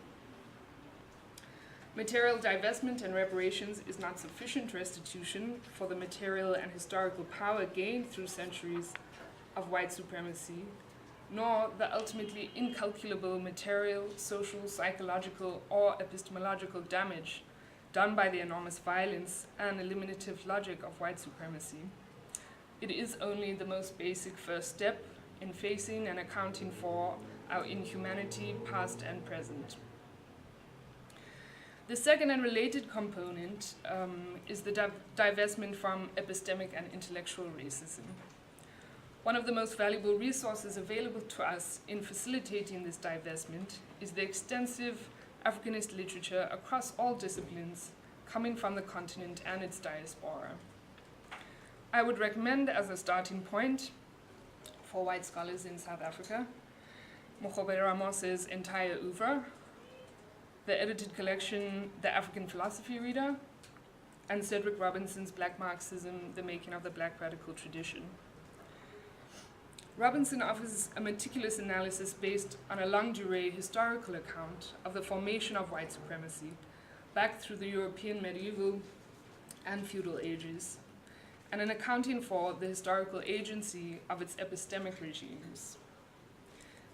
Material divestment and reparations is not sufficient restitution for the material and historical power gained through centuries of white supremacy, nor the ultimately incalculable material, social, psychological, or epistemological damage done by the enormous violence and eliminative logic of white supremacy. It is only the most basic first step in facing and accounting for our inhumanity, past and present. The second and related component is the divestment from epistemic and intellectual racism. One of the most valuable resources available to us in facilitating this divestment is the extensive Africanist literature across all disciplines coming from the continent and its diaspora. I would recommend as a starting point for white scholars in South Africa, Mogobe Ramos's entire oeuvre, the edited collection, The African Philosophy Reader, and Cedric Robinson's Black Marxism, The Making of the Black Radical Tradition. Robinson offers a meticulous analysis based on a longue durée historical account of the formation of white supremacy, back through the European medieval and feudal ages, and an accounting for the historical agency of its epistemic regimes.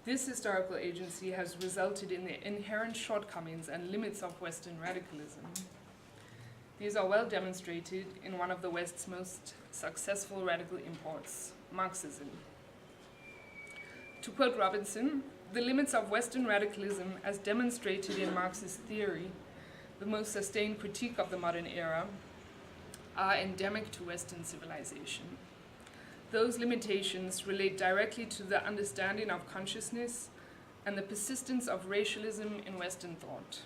This historical agency has resulted in the inherent shortcomings and limits of Western radicalism. These are well demonstrated in one of the West's most successful radical imports, Marxism. To quote Robinson, the limits of Western radicalism as demonstrated in Marxist theory, the most sustained critique of the modern era, are endemic to Western civilization. Those limitations relate directly to the understanding of consciousness and the persistence of racialism in Western thought.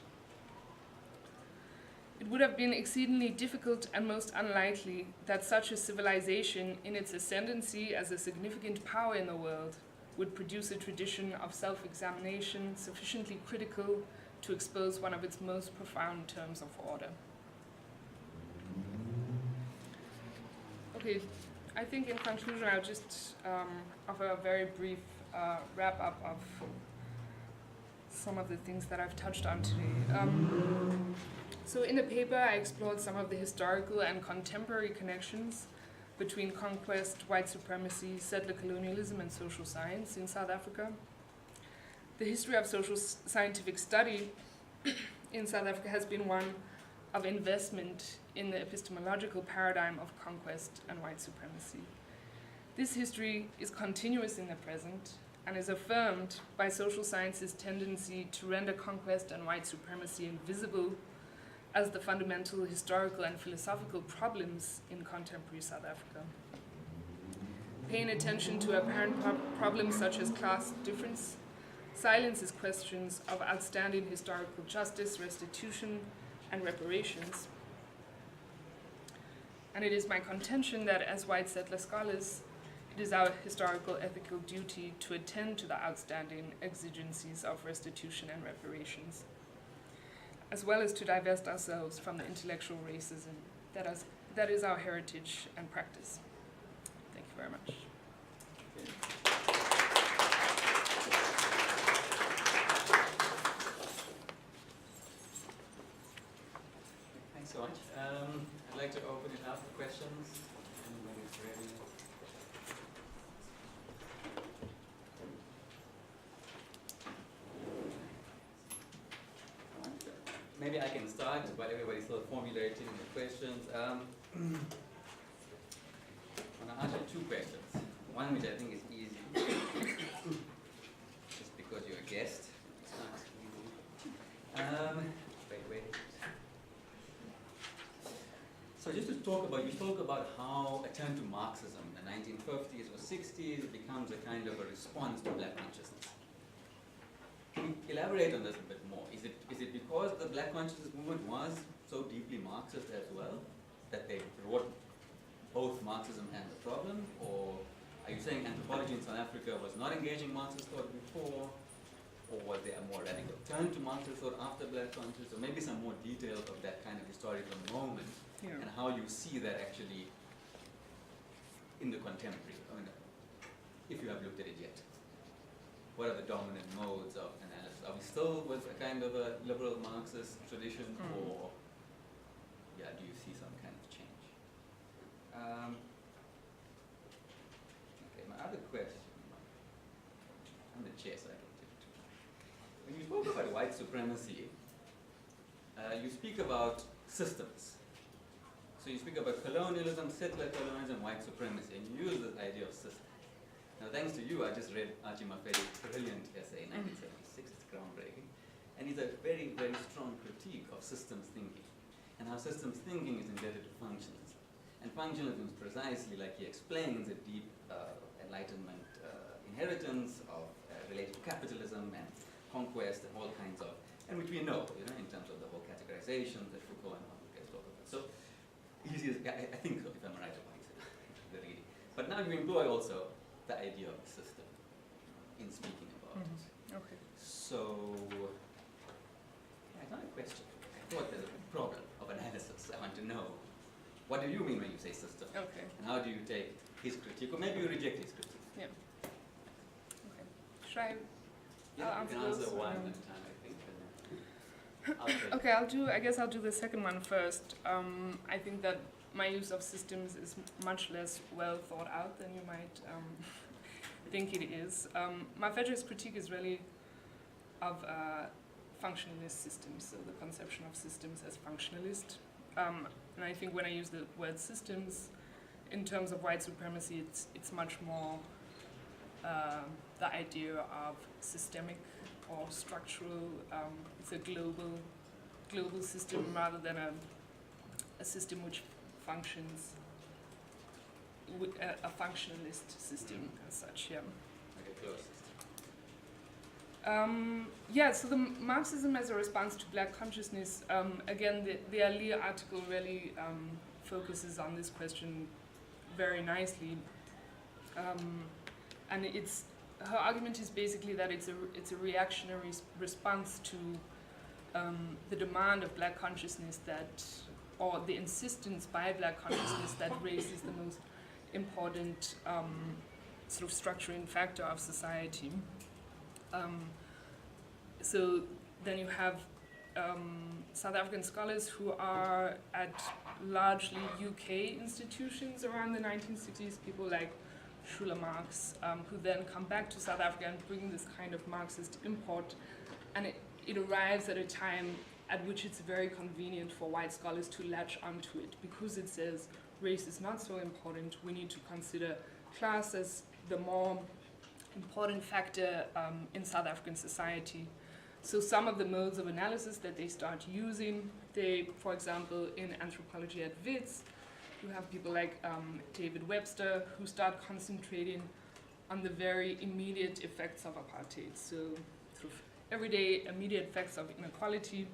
It would have been exceedingly difficult and most unlikely that such a civilization, in its ascendancy as a significant power in the world, would produce a tradition of self-examination sufficiently critical to expose one of its most profound terms of order. Okay, I think in conclusion I'll just offer a very brief wrap-up of some of the things that I've touched on today. So in the paper I explored some of the historical and contemporary connections between conquest, white supremacy, settler colonialism, and social science in South Africa. The history of social scientific study in South Africa has been one of investment in the epistemological paradigm of conquest and white supremacy. This history is continuous in the present and is affirmed by social science's tendency to render conquest and white supremacy invisible as the fundamental historical and philosophical problems in contemporary South Africa. Paying attention to apparent problems such as class difference silences questions of outstanding historical justice, restitution, and reparations. And it is my contention that as white settler scholars, it is our historical ethical duty to attend to the outstanding exigencies of restitution and reparations, as well as to divest ourselves from the intellectual racism that is our heritage and practice. Thank you very much. Thanks so much. I'd like to open it up for questions. When it's ready. start, while everybody's still formulating the questions, I want to ask you two questions. One which I think is easy, just because you're a guest. It's not easy. Wait. So just to talk about, you spoke about how a turn to Marxism in the 1950s or 60s becomes a kind of a response to black consciousness. Can you elaborate on this a bit more? Is it because the black consciousness movement was so deeply Marxist as well, that they brought both Marxism and the problem? Or are you saying anthropology in South Africa was not engaging Marxist thought before? Or was there a more radical turn to Marxist thought after black consciousness? Or maybe some more details of that kind of historical moment, and how you see that actually in the contemporary, I mean, if you have looked at it yet. What are the dominant modes of analysis? Are we still with a kind of a liberal Marxist tradition, or do you see some kind of change? Okay, my other question, I'm the chair, so I can take it too. When you spoke about white supremacy, you speak about systems. So you speak about colonialism, settler colonialism, white supremacy, and you use this idea of system. Now, thanks to you, I just read Archie Mafedi's brilliant essay in 1976, it's groundbreaking, and it's a very, very strong critique of systems thinking, and how systems thinking is indebted to functionalism. And functionalism is precisely, like he explains, a deep Enlightenment inheritance of related to capitalism and conquest and all kinds of, and which we know, in terms of the whole categorization that Foucault and Marx talk about. So, I think so, if I'm right about it, the reading. But now you employ also the idea of the system in speaking about it. Okay. So, I got a question. I thought there's a problem of analysis. I want to know, what do you mean when you say system? Okay. And how do you take his critique, or maybe you reject his critique? Yeah. Okay. Should I? Yeah, I'll you can answer answer those, one at a time, I think. And Okay, I guess I'll do the second one first. I think that my use of systems is much less well thought out than you might think it is. Mafedra's critique is really of functionalist systems, so the conception of systems as functionalist. And I think when I use the word systems, in terms of white supremacy, it's much more the idea of systemic or structural. It's a global system rather than a system which functions, a functionalist system as such. Yeah. like a closed system. So the Marxism as a response to black consciousness, again, the Ali article really focuses on this question very nicely. And her argument is basically that it's a reactionary response to the demand of black consciousness or the insistence by black consciousness that race is the most important sort of structuring factor of society. So then you have South African scholars who are at largely UK institutions around the 1960s, people like Schüler Marx, who then come back to South Africa and bring this kind of Marxist import, and it arrives at a time at which it's very convenient for white scholars to latch onto it, because it says race is not so important, we need to consider class as the more important factor in South African society. So some of the modes of analysis that they start using, for example, in Anthropology at Wits, you have people like David Webster who start concentrating on the very immediate effects of apartheid, so sort of everyday immediate effects of inequality,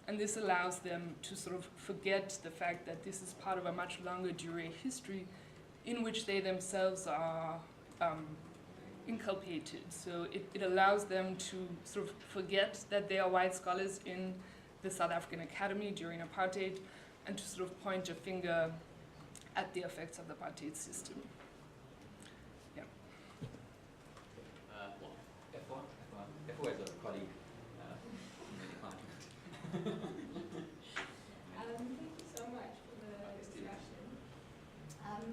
and this allows them to sort of forget the fact that this is part of a much longer durée history in which they themselves are inculpated. So it allows them to sort of forget that they are white scholars in the South African Academy during apartheid, and to sort of point a finger at the effects of the apartheid system. Yeah. F4 is a colleague in the department. Thank you so much for the discussion. I'm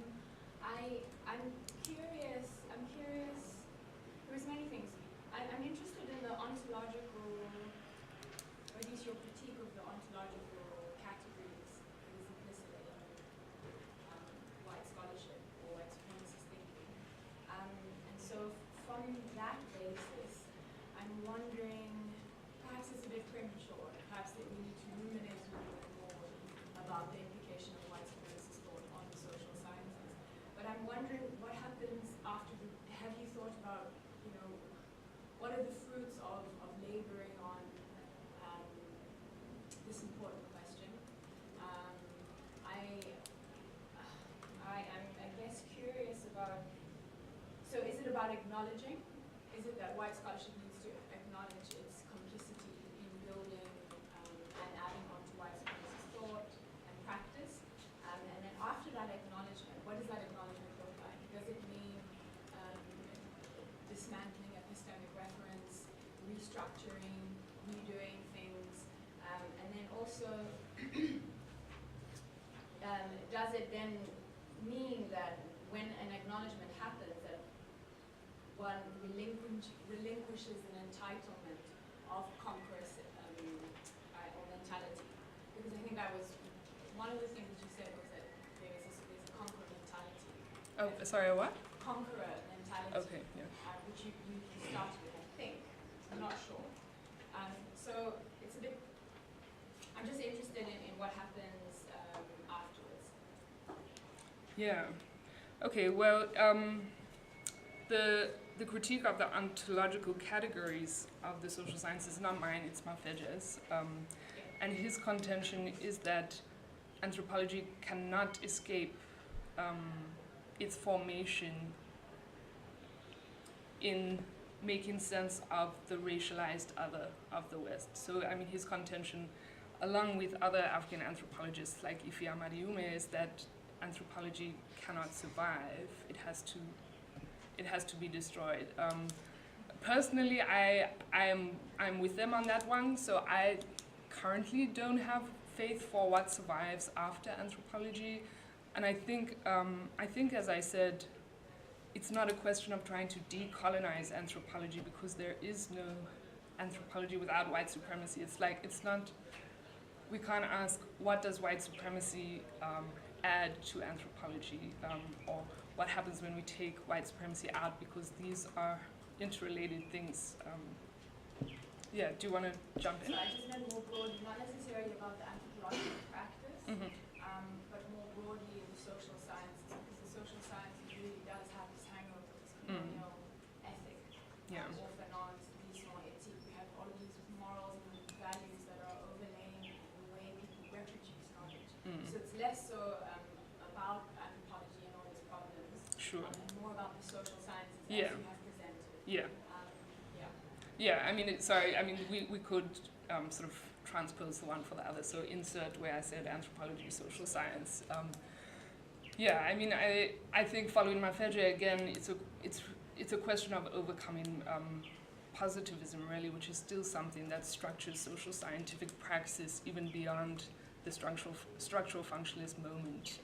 curious. There's many things. I'm interested in the ontological, or at least your critique of the ontological acknowledging? Is it that white scholarship needs to acknowledge its complicity in building and adding on to white supremacist thought and practice? And then after that acknowledgement, what does that acknowledgement look like? Does it mean dismantling epistemic reference, restructuring, redoing things? And then also, does it then mean that when an acknowledgement happens, that one relinquishes an entitlement of conquerors or mentality? Because I think that was one of the things that you said, was that there's a conqueror mentality. Oh, sorry, a what? Conqueror mentality. Okay, yeah. Which you started with, I think. I'm not sure. So it's a bit. I'm just interested in what happens afterwards. Yeah. Okay. Well, the critique of the ontological categories of the social sciences is not mine. It's Mafeje's, and his contention is that anthropology cannot escape its formation in making sense of the racialized other of the West. So, I mean, his contention, along with other African anthropologists like Ife Amadiume, is that anthropology cannot survive. It has to be destroyed. Personally, I'm with them on that one. So I currently don't have faith for what survives after anthropology, and I think as I said, it's not a question of trying to decolonize anthropology, because there is no anthropology without white supremacy. We can't ask what does white supremacy add to anthropology, or what happens when we take white supremacy out, because these are interrelated things. Yeah, do you want to jump in? So I just meant more broadly, not necessarily about the anthropological practice, but more broadly in the social sciences, because the social sciences really does have this hangover, this colonial ethic, Yeah. orphanons, visual ethique. We have all of these morals and values that are overlaying the way people reproduce knowledge. So it's less so about anthropology and all its problems, Sure. and more about the social sciences Yeah. as you have presented. Yeah. Yeah. Yeah, I mean, we could sort of transpose the one for the other. So insert where I said anthropology, social science. Yeah, I mean, I think following Mafeje again, it's a question of overcoming positivism, really, which is still something that structures social scientific praxis even beyond the structural functionalist moment.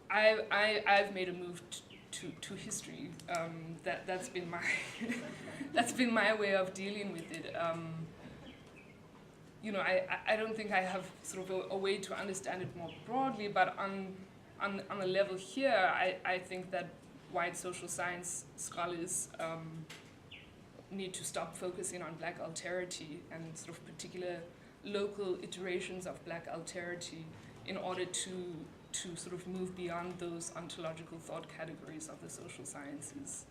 I've made a move to history. That's been my that's been my way of dealing with it. I don't think I have sort of a way to understand it more broadly, but on a level here, I think that white social science scholars need to stop focusing on black alterity and sort of particular local iterations of black alterity in order to sort of move beyond those ontological thought categories of the social sciences.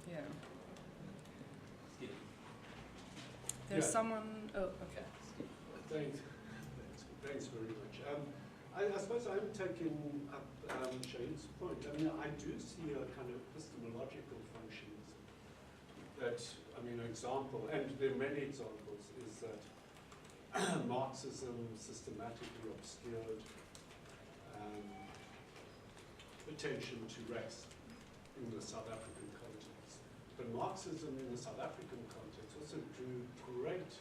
Yeah. There's someone. Oh, okay. Thanks very much. I suppose I'm taking up Shaheed's point. I mean, I do see a kind of epistemological functionalism. That, I mean, an example, and there are many examples, is that Marxism systematically obscured attention to race in the South African context. But Marxism in the South African context also drew great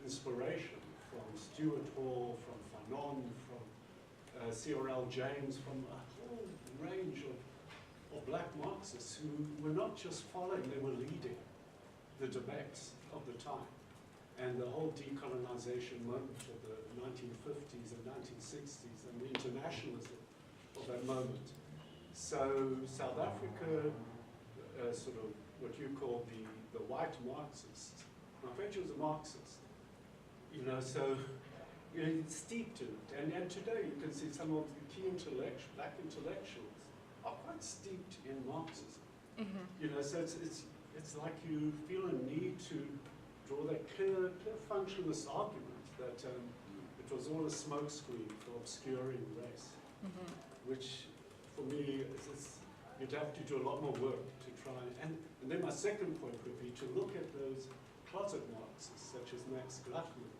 inspiration from Stuart Hall, from Fanon, from C.R.L. James, from a whole range of black Marxists who were not just following, they were leading the debates of the time. And the whole decolonization moment of the 1950s and 1960s and the internationalism of that moment. So South Africa, sort of what you call the white Marxist, Mafeje was a Marxist, so it's steeped in it. And today you can see some of the key black intellectuals are quite steeped in Marxism. So it's like you feel a need to draw that clear functionalist argument that it was all a smokescreen for obscuring race, which for me, you'd have to do a lot more work to try. And then my second point would be to look at those closet Marxists, such as Max Gluckman,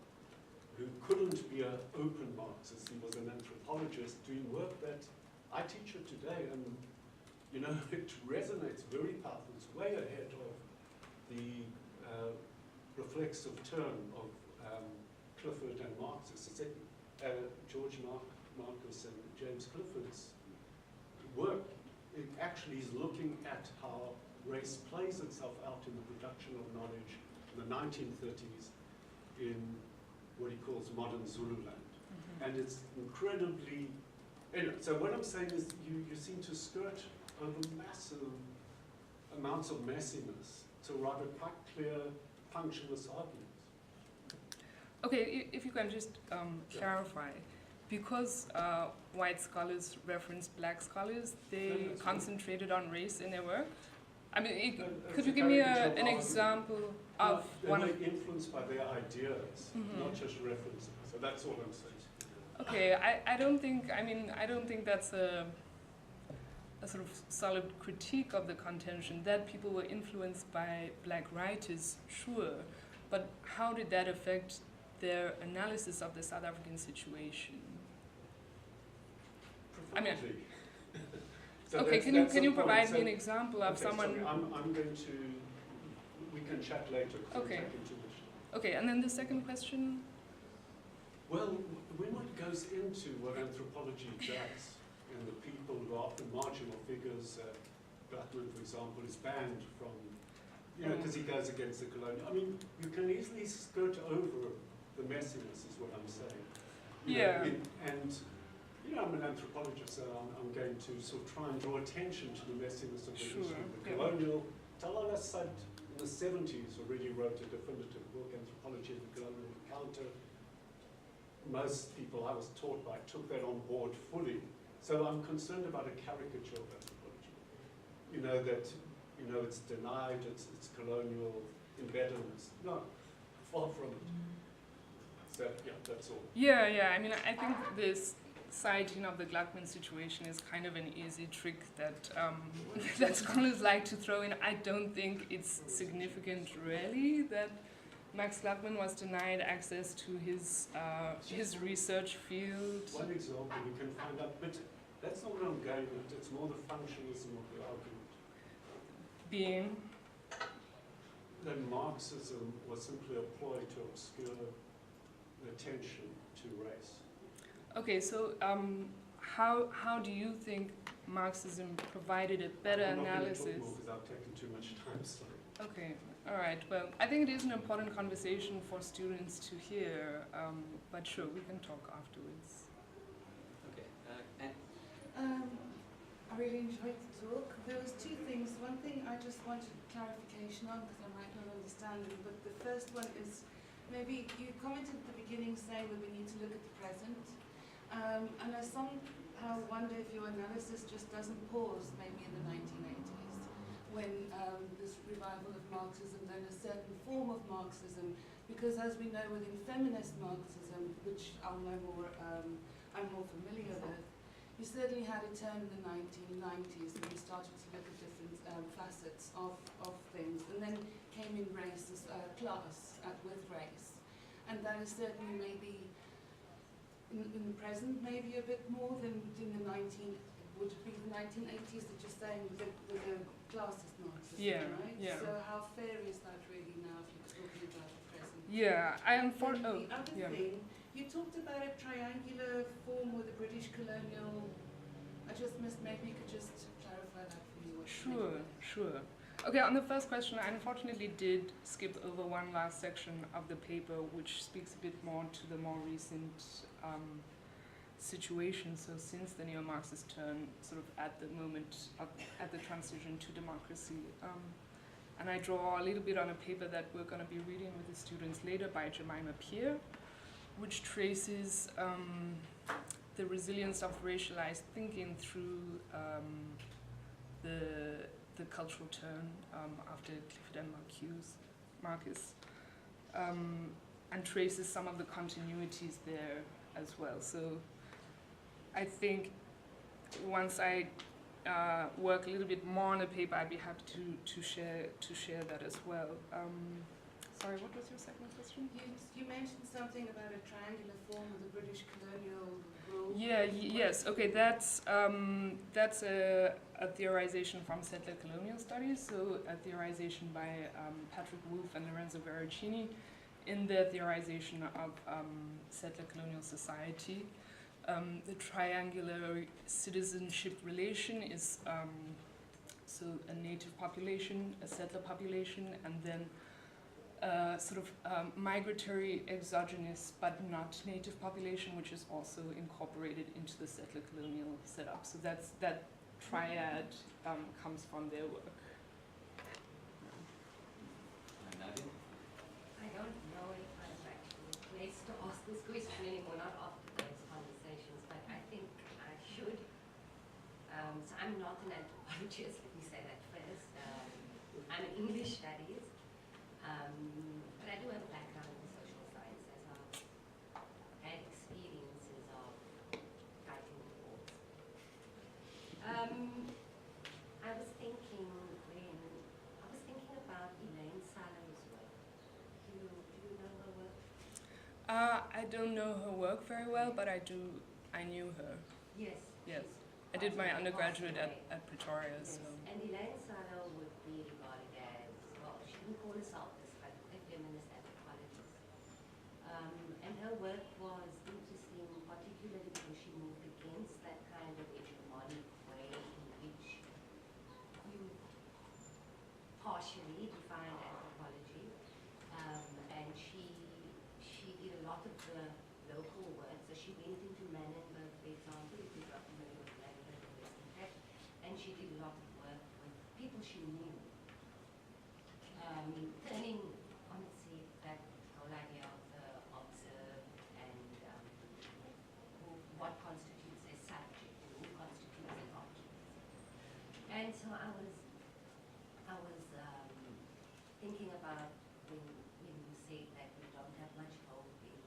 who couldn't be an open Marxist. He was an anthropologist doing work that I teach it today, and you know, it resonates very powerfully. It's way ahead of the reflexive turn of Clifford and Marxists. George Marcus and James Clifford's work, it actually is looking at how race plays itself out in the production of knowledge in the 1930s in what he calls modern Zululand. And it's incredibly, anyway, so what I'm saying is you seem to skirt over massive amounts of messiness to write a quite clear functionalist argument. Okay, if you can just clarify, because white scholars reference black scholars, they concentrated on race in their work. I mean, could you give me an example of one of... They were influenced by their ideas, not just references. So that's all I'm saying. Okay, I don't think that's a sort of solid critique of the contention that people were influenced by black writers, sure, but how did that affect their analysis of the South African situation? Profoundly. So okay, can you provide me an example of someone? Sorry, I'm going to. We can chat later. Okay. Okay, and then the second question. Well, when one goes into what anthropology does, and the people who are often marginal figures, Gluckman, for example, is banned from, you know, because he goes against the colonial. I mean, you can easily skirt over the messiness, is what I'm saying. Yeah. And you know, I'm an anthropologist, so I'm going to sort of try and draw attention to the messiness of the history. The colonial, Talala Said in the 70s already wrote a definitive book, Anthropology of the Colonial Encounter. Most people I was taught by took that on board fully. So I'm concerned about a caricature of anthropology. You know, that, you know, it's denied, it's colonial embeddedness. No, far from it. So, yeah, that's all. Yeah, I mean, I think this citing of the Gluckman situation is kind of an easy trick that that scholars like to throw in. I don't think it's significant, really, that Max Gluckman was denied access to his research field. One example we can find out, but that's not what I'm going at. It's more the functionalism of the argument. Being? That Marxism was simply a ploy to obscure the attention to race. Okay, so how do you think Marxism provided a better analysis? I'm not going to talk more because I've taken too much time, sorry. Okay, all right. Well, I think it is an important conversation for students to hear, but sure, we can talk afterwards. Okay. I really enjoyed the talk. There was two things. One thing I just wanted clarification on because I might not understand it, but the first one is maybe you commented at the beginning saying that we need to look at the present. And I somehow wonder if your analysis just doesn't pause maybe in the 1980s when this revival of Marxism, then a certain form of Marxism, because as we know within feminist Marxism, which I'm more familiar with, you certainly had a turn in the 1990s and we started to look at different facets of things, and then came in race as class with race. And that is certainly maybe in the present, maybe a bit more than in the 1980s that you're saying that the classist Marxism, right? Yeah. So how fair is that really now if you're talking about the present? Yeah, I am for... The other thing, you talked about a triangular form with the British colonial... I just missed, maybe you could just clarify that for me. Sure. Okay, on the first question, I unfortunately did skip over one last section of the paper, which speaks a bit more to the more recent situation. So since the neo-Marxist turn, sort of at the moment, at the transition to democracy. And I draw a little bit on a paper that we're going to be reading with the students later by Jemima Pierre, which traces the resilience of racialized thinking through the cultural turn after Clifford and Marcus, and traces some of the continuities there as well. So I think once I work a little bit more on the paper, I'd be happy to share that as well. Sorry, what was your second question? You mentioned something about a triangular form of the British colonial rule. Yes. Okay, that's a theorization from settler colonial studies. So a theorization by Patrick Wolff and Lorenzo Veracini in their theorization of settler colonial society. The triangular citizenship relation is so a native population, a settler population, and then sort of migratory, exogenous, but not native population, which is also incorporated into the settler colonial setup. So that triad comes from their work. Nadia? I don't know if I'm actually placed to ask this question anymore, not after those conversations, but I think I should. So I'm not an anthropologist, let me say that first. I'm an English studies, but I do have a background in social sciences. I've had experiences of writing reports. I was thinking about Elaine Salo's work. Do you know her work? I don't know her work very well, but I knew her. Yes. Yes. I did my undergraduate at Pretoria, Yes. so. And Elaine Salo would be regarded as, well, she didn't call herself this, but a feminist anthropologist. And her work was interesting, particularly because she moved against that kind of hegemonic way in which you partially defined anthropology. And she did a lot of the local work. So she went into Manenberg, for example, if you're not familiar with Manenberg in Western Cape, and she did a lot of work with people she knew. Turning on its head that whole idea of the observed and what constitutes a subject and who constitutes an object. And so I was thinking about when you say that we don't have much hope in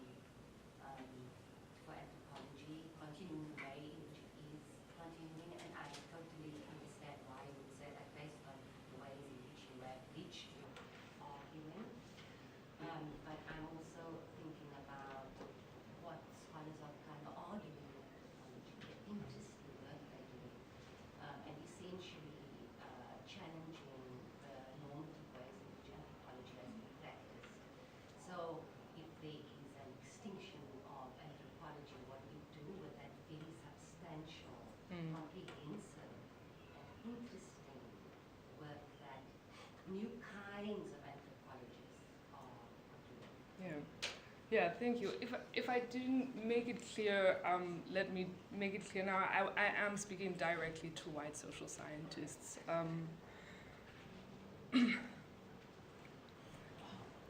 for anthropology continuing the way in which it is continuing, and I totally understand why you would say that based on the ways in which you have reached your argument. But I'm also thinking about what scholars of kind of are doing with anthropology, the interesting work they're doing, and essentially challenging the normative ways in which anthropology has been practiced. So if there is an extinction of anthropology, what we do with that very substantial, comprehensive, and interesting work that new kinds of anthropologists are doing. Yeah, thank you. If I didn't make it clear, let me make it clear now. I am speaking directly to white social scientists.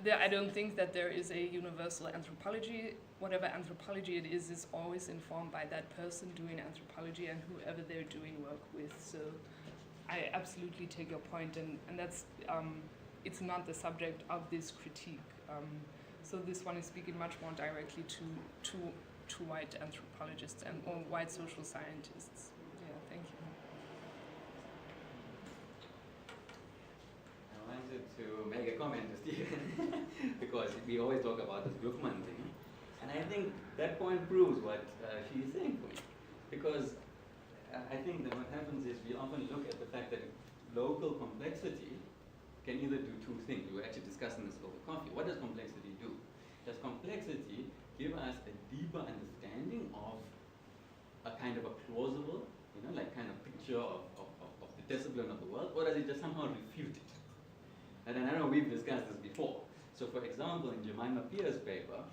I don't think that there is a universal anthropology. Whatever anthropology it is always informed by that person doing anthropology and whoever they're doing work with. So I absolutely take your point, and that's it's not the subject of this critique. So this one is speaking much more directly to white anthropologists or white social scientists. Yeah, thank you. I wanted to make a comment to Stephen because we always talk about this Gluckman thing, and I think that point proves what she is saying for me. Because I think that what happens is we often look at the fact that local complexity can either do two things. We were actually discussing this over coffee. What does complexity do? Does complexity give us a deeper understanding of a kind of a plausible, like kind of picture of the discipline of the world, or does it just somehow refute it? And I know we've discussed this before. So for example, in Jemima Pierce's paper,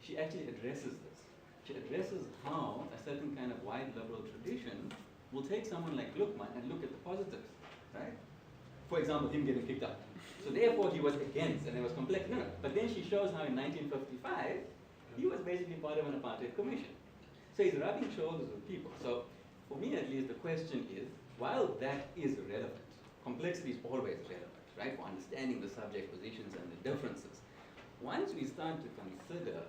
she actually addresses this. She addresses how a certain kind of white liberal tradition will take someone like Gluckman and look at the positives, right? For example, him getting kicked out. So therefore he was against, and there was complex. No. But then she shows how in 1955, he was basically part of an apartheid commission. So he's rubbing shoulders with people. So for me at least, the question is, while that is relevant, complexity is always relevant, right? For understanding the subject positions and the differences. Once we start to consider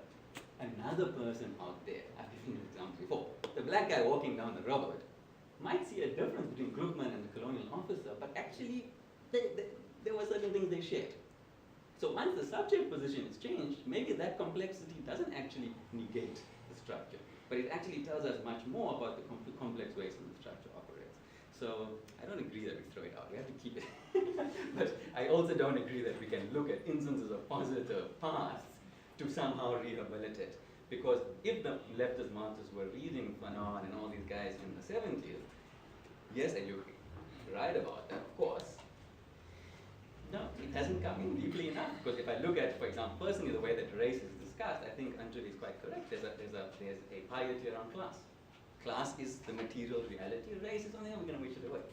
another person out there, I've given you an example before, the black guy walking down the road might see a difference between groupman and the colonial officer, but actually there were certain things they shared. So once the subject position is changed, maybe that complexity doesn't actually negate the structure, but it actually tells us much more about the complex ways in the structure operates. So I don't agree that we throw it out, we have to keep it. But I also don't agree that we can look at instances of positive pasts to somehow rehabilitate. Because if the leftist Marxists were reading Fanon and all these guys in the 70s, yes, and you're right about that, of course, no, it hasn't come in deeply enough. Because if I look at, for example, personally the way that race is discussed, I think Anjuli is quite correct. There's a piety around class. Class is the material reality. Race is something we're going to wish it away.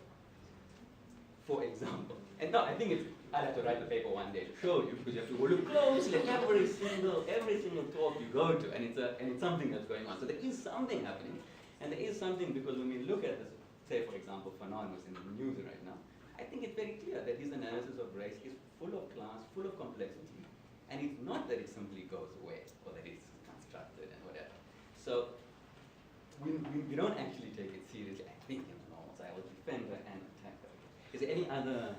For example, and no, I think I'll have to write the paper one day to show you, because you have to go look closely at every single talk you go to, and it's something that's going on. So there is something happening, and there is something, because when we look at this, say for example, Fanon was in the news right now, I think it's very clear that his analysis of race is full of class, full of complexity, and it's not that it simply goes away, or that it's constructed and whatever. So we don't actually take it seriously, I think, in the normal side. I will defend her and attack her. Is there any other?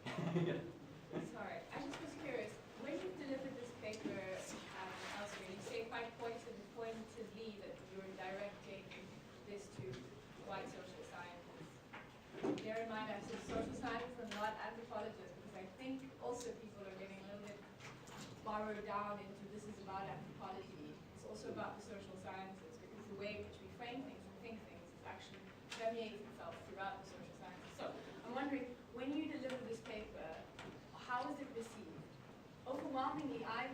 Sorry, I just was curious. When you delivered this paper elsewhere, you say quite pointedly that you're directing this to white social scientists. Bear in mind, I said social scientists and not anthropologists, because I think also people are getting a little bit borrowed down into this is about anthropology. It's also about the social sciences, because the way in which we frame things and think things is actually permeates itself throughout the social sciences. So I'm wondering, when you deliver this paper, how is it received? Overwhelmingly, I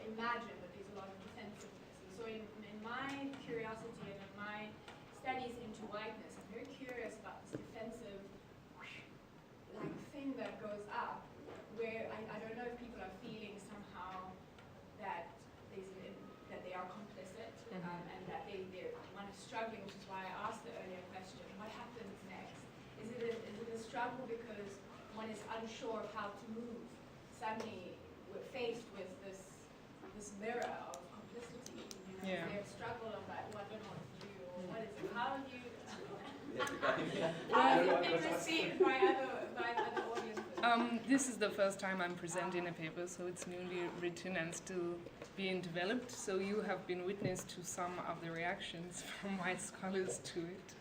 imagine that there's a lot of defensiveness. And so in my curiosity and in my studies into whiteness, I'm very curious about this defensive like thing that goes up, where I don't know if people are feeling somehow that that they are complicit, and that one is struggling, which is why I asked the earlier question, what happens next? Is it a struggle because one is unsure of how to move? Suddenly we're faced with this mirror of complicity. Is there a struggle of like, well, I don't know what to do, or what is it? How do you how is it being received by other audiences? This is the first time I'm presenting a paper, so it's newly written and still being developed. So you have been witness to some of the reactions from white scholars to it,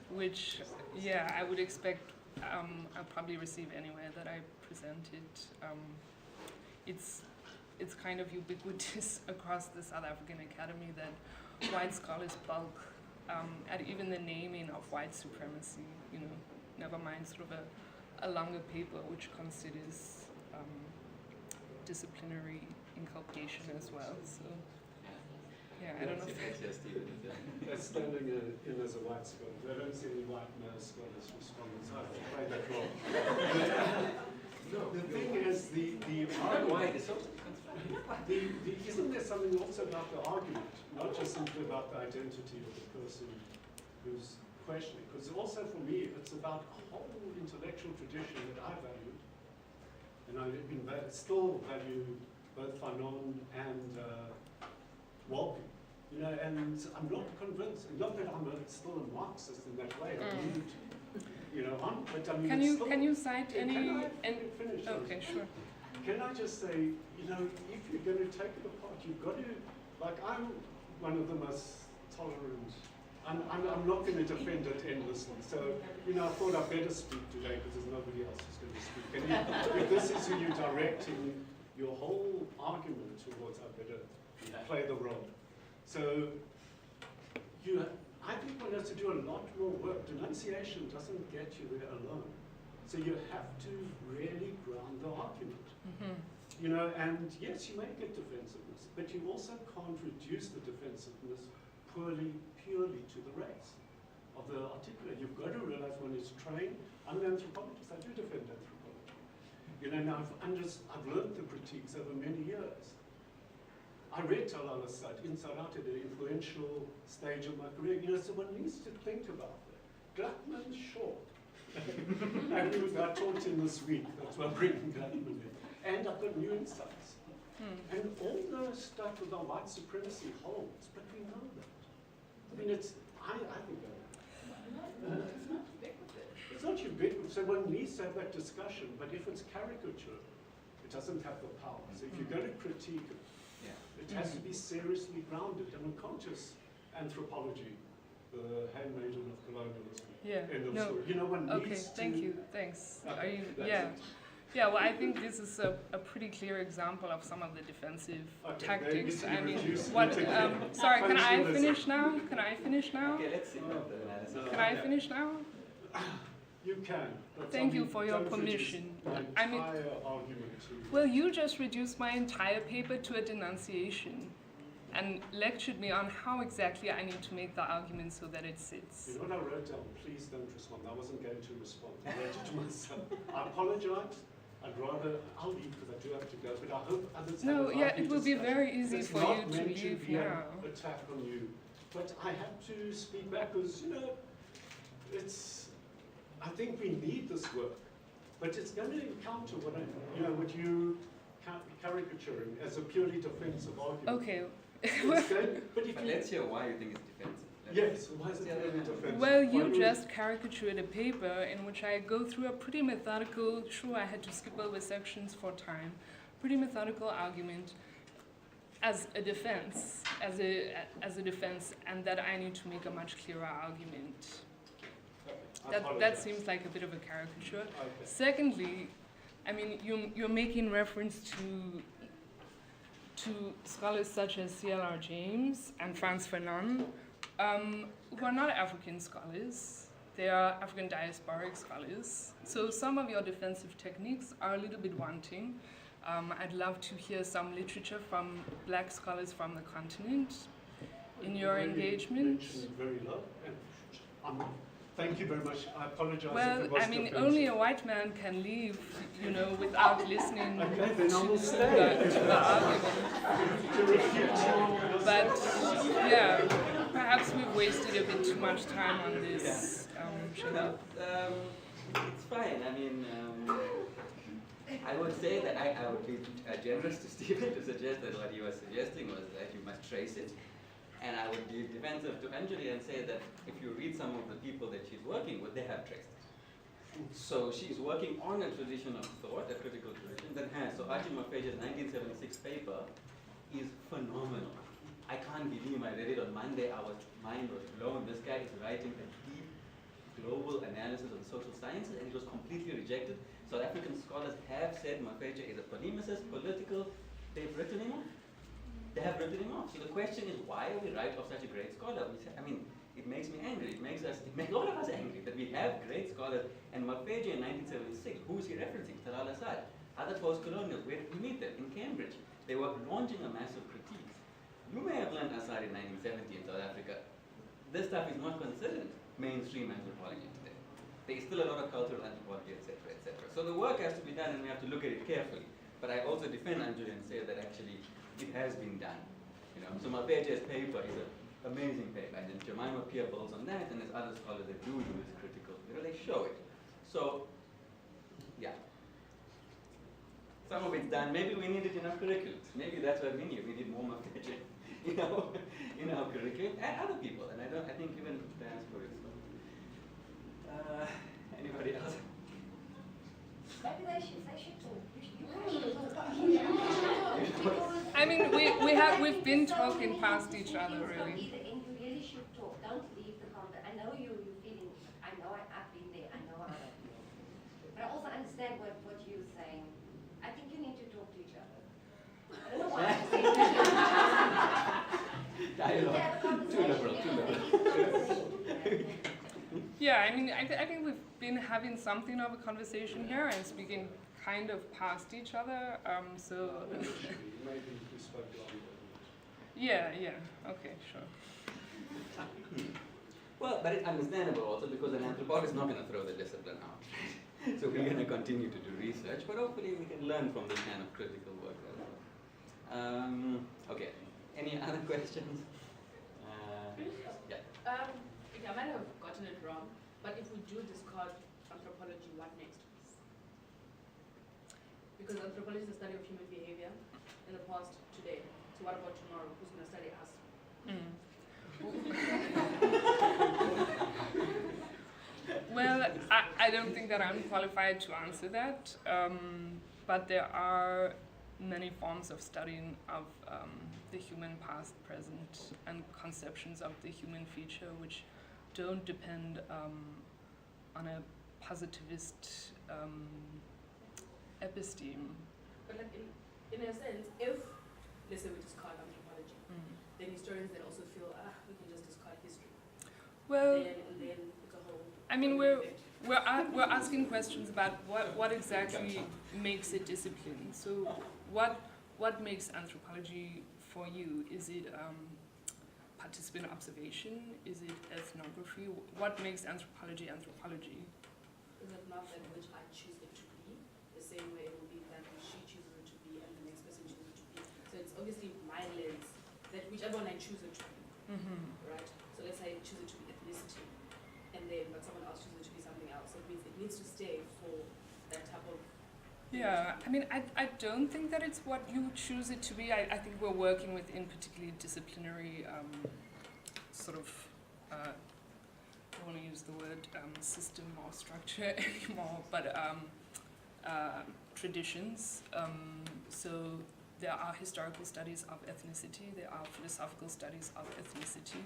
which, yeah, I would expect I'll probably receive anywhere that I present it. It's kind of ubiquitous across the South African Academy that white scholars bulk at even the naming of white supremacy, never mind sort of a longer paper which considers disciplinary inculcation as well. So, yeah, I don't know. They're standing in as a white scholar. They don't see any white male scholars responding, so I have to play that role. The thing is, isn't there something also about the argument, not just simply about the identity of the person who's questioning? Because also for me, it's about a whole intellectual tradition that I value, and I still value both Fanon and Walby. And I'm not convinced, not that I'm still a Marxist in that way. I moved, on, but I mean, can you cite any? Can I finish? Okay, sure. Can I just say, if you're going to take it apart, you've got to, like, I'm one of the most tolerant. I'm not going to defend it endlessly. So, I thought I'd better speak today because there's nobody else who's going to speak. And if this is who you're directing your whole argument towards, I better play the role. So, I think one has to do a lot more work. Denunciation doesn't get you there alone. So you have to really ground the argument. And yes, you may get defensiveness, but you also can't reduce the defensiveness purely to the race of the articulate. You've got to realize when it's trained. I'm an anthropologist, I do defend anthropology. Now I've learned the critiques over many years. I read Talala's site inside out at an influential stage of my career. So one needs to think about that. Gluckman's short. And I taught him this week, that's why I'm bringing Gluckman in. And I've got new insights. And all the stuff about white supremacy holds, but we know that. I mean, I think It's not ubiquitous, so one needs to have that discussion, but if it's caricature, it doesn't have the power. So if you're going to critique it, it has to be seriously grounded, and we can't just anthropology, the handmaiden of colonialism. Yeah. End of No. story. You know, one Okay, needs to... thank you, thanks. Are you, That's yeah. it. Yeah, well, I think this is a pretty clear example of some of the defensive Okay, tactics. then I mean, reduce what, it to sorry, can I functionalism. finish now? Can I finish now? Okay, let's see what the analysis. Can I finish now? You can. But Thank I you mean, for your don't reduce permission. my I mean- entire argument to... Well, you just reduced my entire paper to a denunciation and lectured me on how exactly I need to make the argument so that it sits. You know what I wrote down? Please don't respond. I wasn't going to respond. I wrote it to myself. I apologize. I'd rather, I'll leave because I do have to go, but I hope others have No, a yeah, lively it will be discussion. very easy It's for not you to meant leave be now. an attack on you, but I have to speak back because, you know, it's, I think we need this work, but it's going to encounter what what you caricaturing as a purely defensive argument. Okay. It's going, but if But you, let's hear why you think it's defensive. yes, why is it purely defensive? Well, Why you would- just caricatured a paper in which I go through a pretty methodical, sure I had to skip over sections for time, pretty methodical argument as a defense, as a defense, and that I need to make a much clearer argument. I That apologize. seems like a bit of a caricature. Okay. Secondly, I mean, you're making reference to scholars such as C.L.R. James and Frantz Fanon, who are not African scholars. They are African diasporic scholars. So some of your defensive techniques are a little bit wanting. I'd love to hear some literature from black scholars from the continent in your You really engagement. mentioned it very low. And, thank you very much. I apologize Well, if it was I mean, defensive. only a white man can leave, without listening Okay, then I will to stay. the argument. To refute. But yeah, perhaps we've wasted a bit too much time on this. Shaheed. No, it's fine. I mean, I would say that I would be generous to Stephen to suggest that what he was suggesting was that you must trace it. And I would be defensive to Anjuli and say that if you read some of the people that she's working with, they have traced it. So she's working on a tradition of thought, a critical tradition that has. So Archie Mafeja's 1976 paper is phenomenal. I can't believe I read it on Monday. Mind was blown. This guy is writing a deep global analysis of the social sciences, and it was completely rejected. South African scholars have said Mafeja is a polemicist, political. They've written him off. They have written him off. So the question is, why are we right of such a great scholar? It makes me angry. It makes a lot of us angry that we have great scholars. And Mafeja in 1976, who is he referencing? Talal Asad. Other post-colonials, where did we meet them? In Cambridge. They were launching a massive critique. You may have learned Asad in 1970 in South Africa. This stuff is not considered mainstream anthropology today. There is still a lot of cultural anthropology, etc., etc. So the work has to be done, and we have to look at it carefully. But I also defend Anjuli and say that actually it has been done. So Mafeja's paper is an amazing paper, and then Jemima Pierre builds on that, and there's other scholars that do this critical. They show it. So, yeah. Some of it's done. Maybe we need it in our curriculums. Maybe that's what we need. We need more Mafeja, in our curriculum, and other people. And I think even diasporics. Anybody else? Maybe they should talk. You should talk. I mean, we've been talking past each other, really. And you really should talk. Don't leave the conversation. I know you're feeling. I know I've been there. I know how I feel. But I also understand what you're saying. I think you need to talk to each other. I don't know why I'm saying that. Dialogue. Too liberal. Yeah, I mean, I think we've been having something of a conversation here and speaking kind of past each other. So. Maybe we spoke longer. Yeah. Okay, sure. Well, but it's understandable also because an anthropologist is not going to throw the discipline out. So we're going to continue to do research, but hopefully we can learn from this kind of critical work as well. Okay, any other questions? Yeah. I might have gotten it wrong, but if we do discard anthropology, what next? Because anthropology is the study of human behavior in the past, today. So what about tomorrow? Who's going to study us? I don't think that I'm qualified to answer that, but there are many forms of studying of the human past, present, and conceptions of the human feature which don't depend on a positivist episteme. But like in a sense, if, let's say we discard anthropology, then historians then also feel, we can just discard history. Well, Then it's a whole... I mean, we're asking questions about what exactly makes a discipline. So what makes anthropology for you? Is it participant observation? Is it ethnography? What makes anthropology anthropology? Is it not that which I choose it to be, the same way it will be that which she chooses it to be and the next person chooses it to be. So it's obviously my lens, that whichever one I choose it to be, right? So let's say I choose it to be ethnicity, and then but someone else chooses it to be something else. So it means it needs to stay for that type of... Yeah, I mean, I don't think that it's what you choose it to be. I think we're working within particularly disciplinary sort of, I don't want to use the word system or structure anymore, but traditions. So there are historical studies of ethnicity, there are philosophical studies of ethnicity.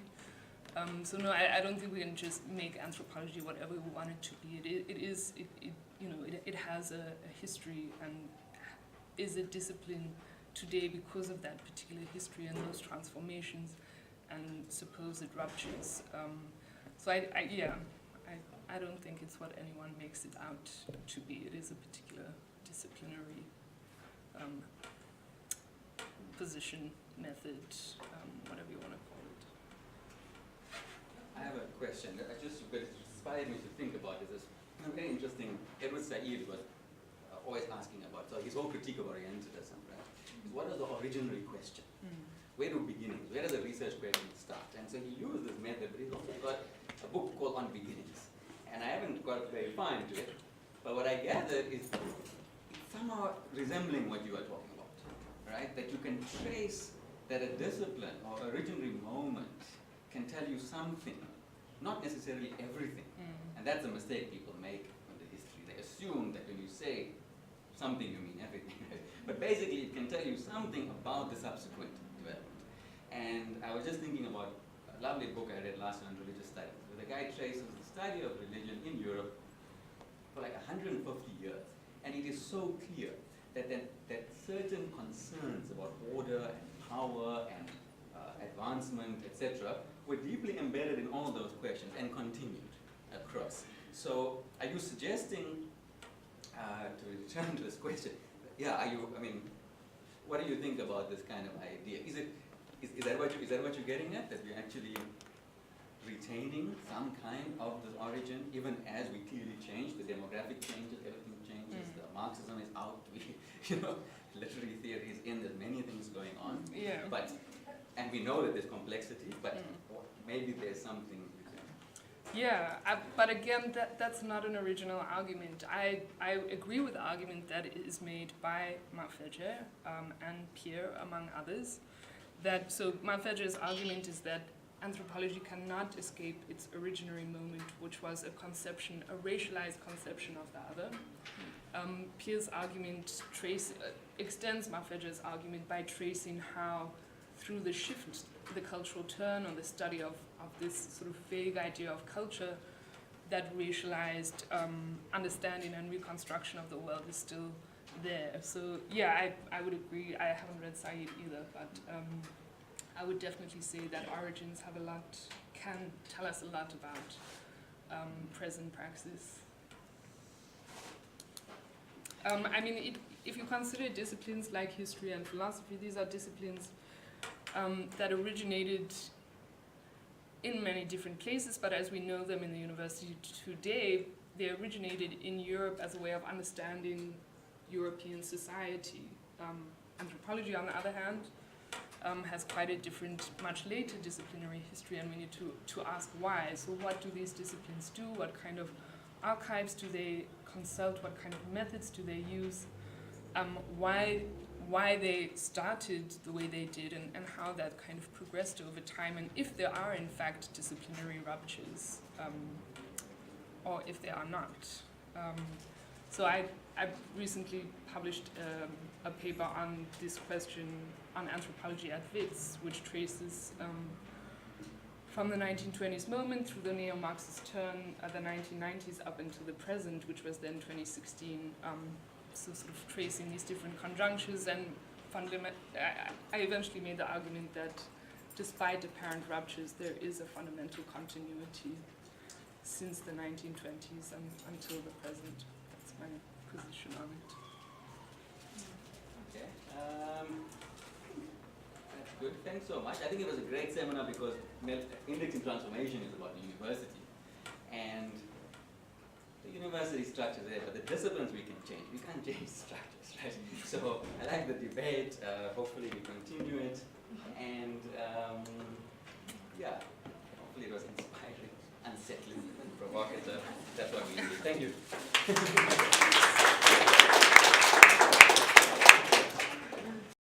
So no, I don't think we can just make anthropology whatever we want it to be. It has a history and is a discipline today because of that particular history and those transformations and supposed ruptures. So I don't think it's what anyone makes it out to be. It is a particular disciplinary position, method, whatever you want to call it. I have a question that just inspired me to think about is this very interesting. Edward Said was always asking about, so his whole critique of Orientalism, right? Is what is the originary question? Where do beginnings, where does the research question start? And so he used this method, but he's also got a book called On Beginnings. And I haven't got very fine to it, but what I gathered is it's somehow resembling what you are talking about, right? That you can trace that a discipline or originary moment can tell you something, not necessarily everything. And that's a mistake people make in the history. They assume that when you say something, you mean everything. But basically, it can tell you something about the subsequent development. And I was just thinking about a lovely book I read last year on religious studies, where the guy traces the study of religion in Europe for like 150 years. And it is so clear that certain concerns about order and power and advancement, etc., were deeply embedded in all those questions and continued across. So are you suggesting, to return to this question, what do you think about this kind of idea? Is that what you're getting at, that we're actually retaining some kind of this origin, even as we clearly change, the demographic changes, everything changes, the Marxism is out, literary theory is in, there's many things going on. Yeah. And we know that there's complexity, but maybe there's something. Yeah, but again, that's not an original argument. I agree with the argument that is made by Mafeje and Pierre, among others. So Mafeje's argument is that anthropology cannot escape its originary moment, which was a racialized conception of the other. Pierre's argument extends Mafeje's argument by tracing how, through the shift, the cultural turn, or the study of this sort of vague idea of culture, that racialized understanding and reconstruction of the world is still there. So yeah, I would agree. I haven't read Said either, but I would definitely say that origins can tell us a lot about present praxis. If you consider disciplines like history and philosophy, these are disciplines that originated in many different places, but as we know them in the university today, they originated in Europe as a way of understanding European society. Anthropology, on the other hand, has quite a different, much later disciplinary history, and we need to ask why. So what do these disciplines do? What kind of archives do they consult? What kind of methods do they use? Why they started the way they did, and how that kind of progressed over time, and if there are in fact disciplinary ruptures or if they are not. So I recently published a paper on this question on anthropology at WITS, which traces from the 1920s moment through the neo-Marxist turn, the 1990s up into the present, which was then 2016. So sort of tracing these different conjunctures, and I eventually made the argument that despite apparent ruptures, there is a fundamental continuity since the 1920s and until the present. That's my position on it. Okay. That's good. Thanks so much. I think it was a great seminar because indexing transformation is about the university. And the university structure is there, but the disciplines we can change. We can't change structures, right? So I like the debate. Hopefully we continue it. And yeah, hopefully it was inspiring, unsettling, and provocative. That's what we need. Thank you.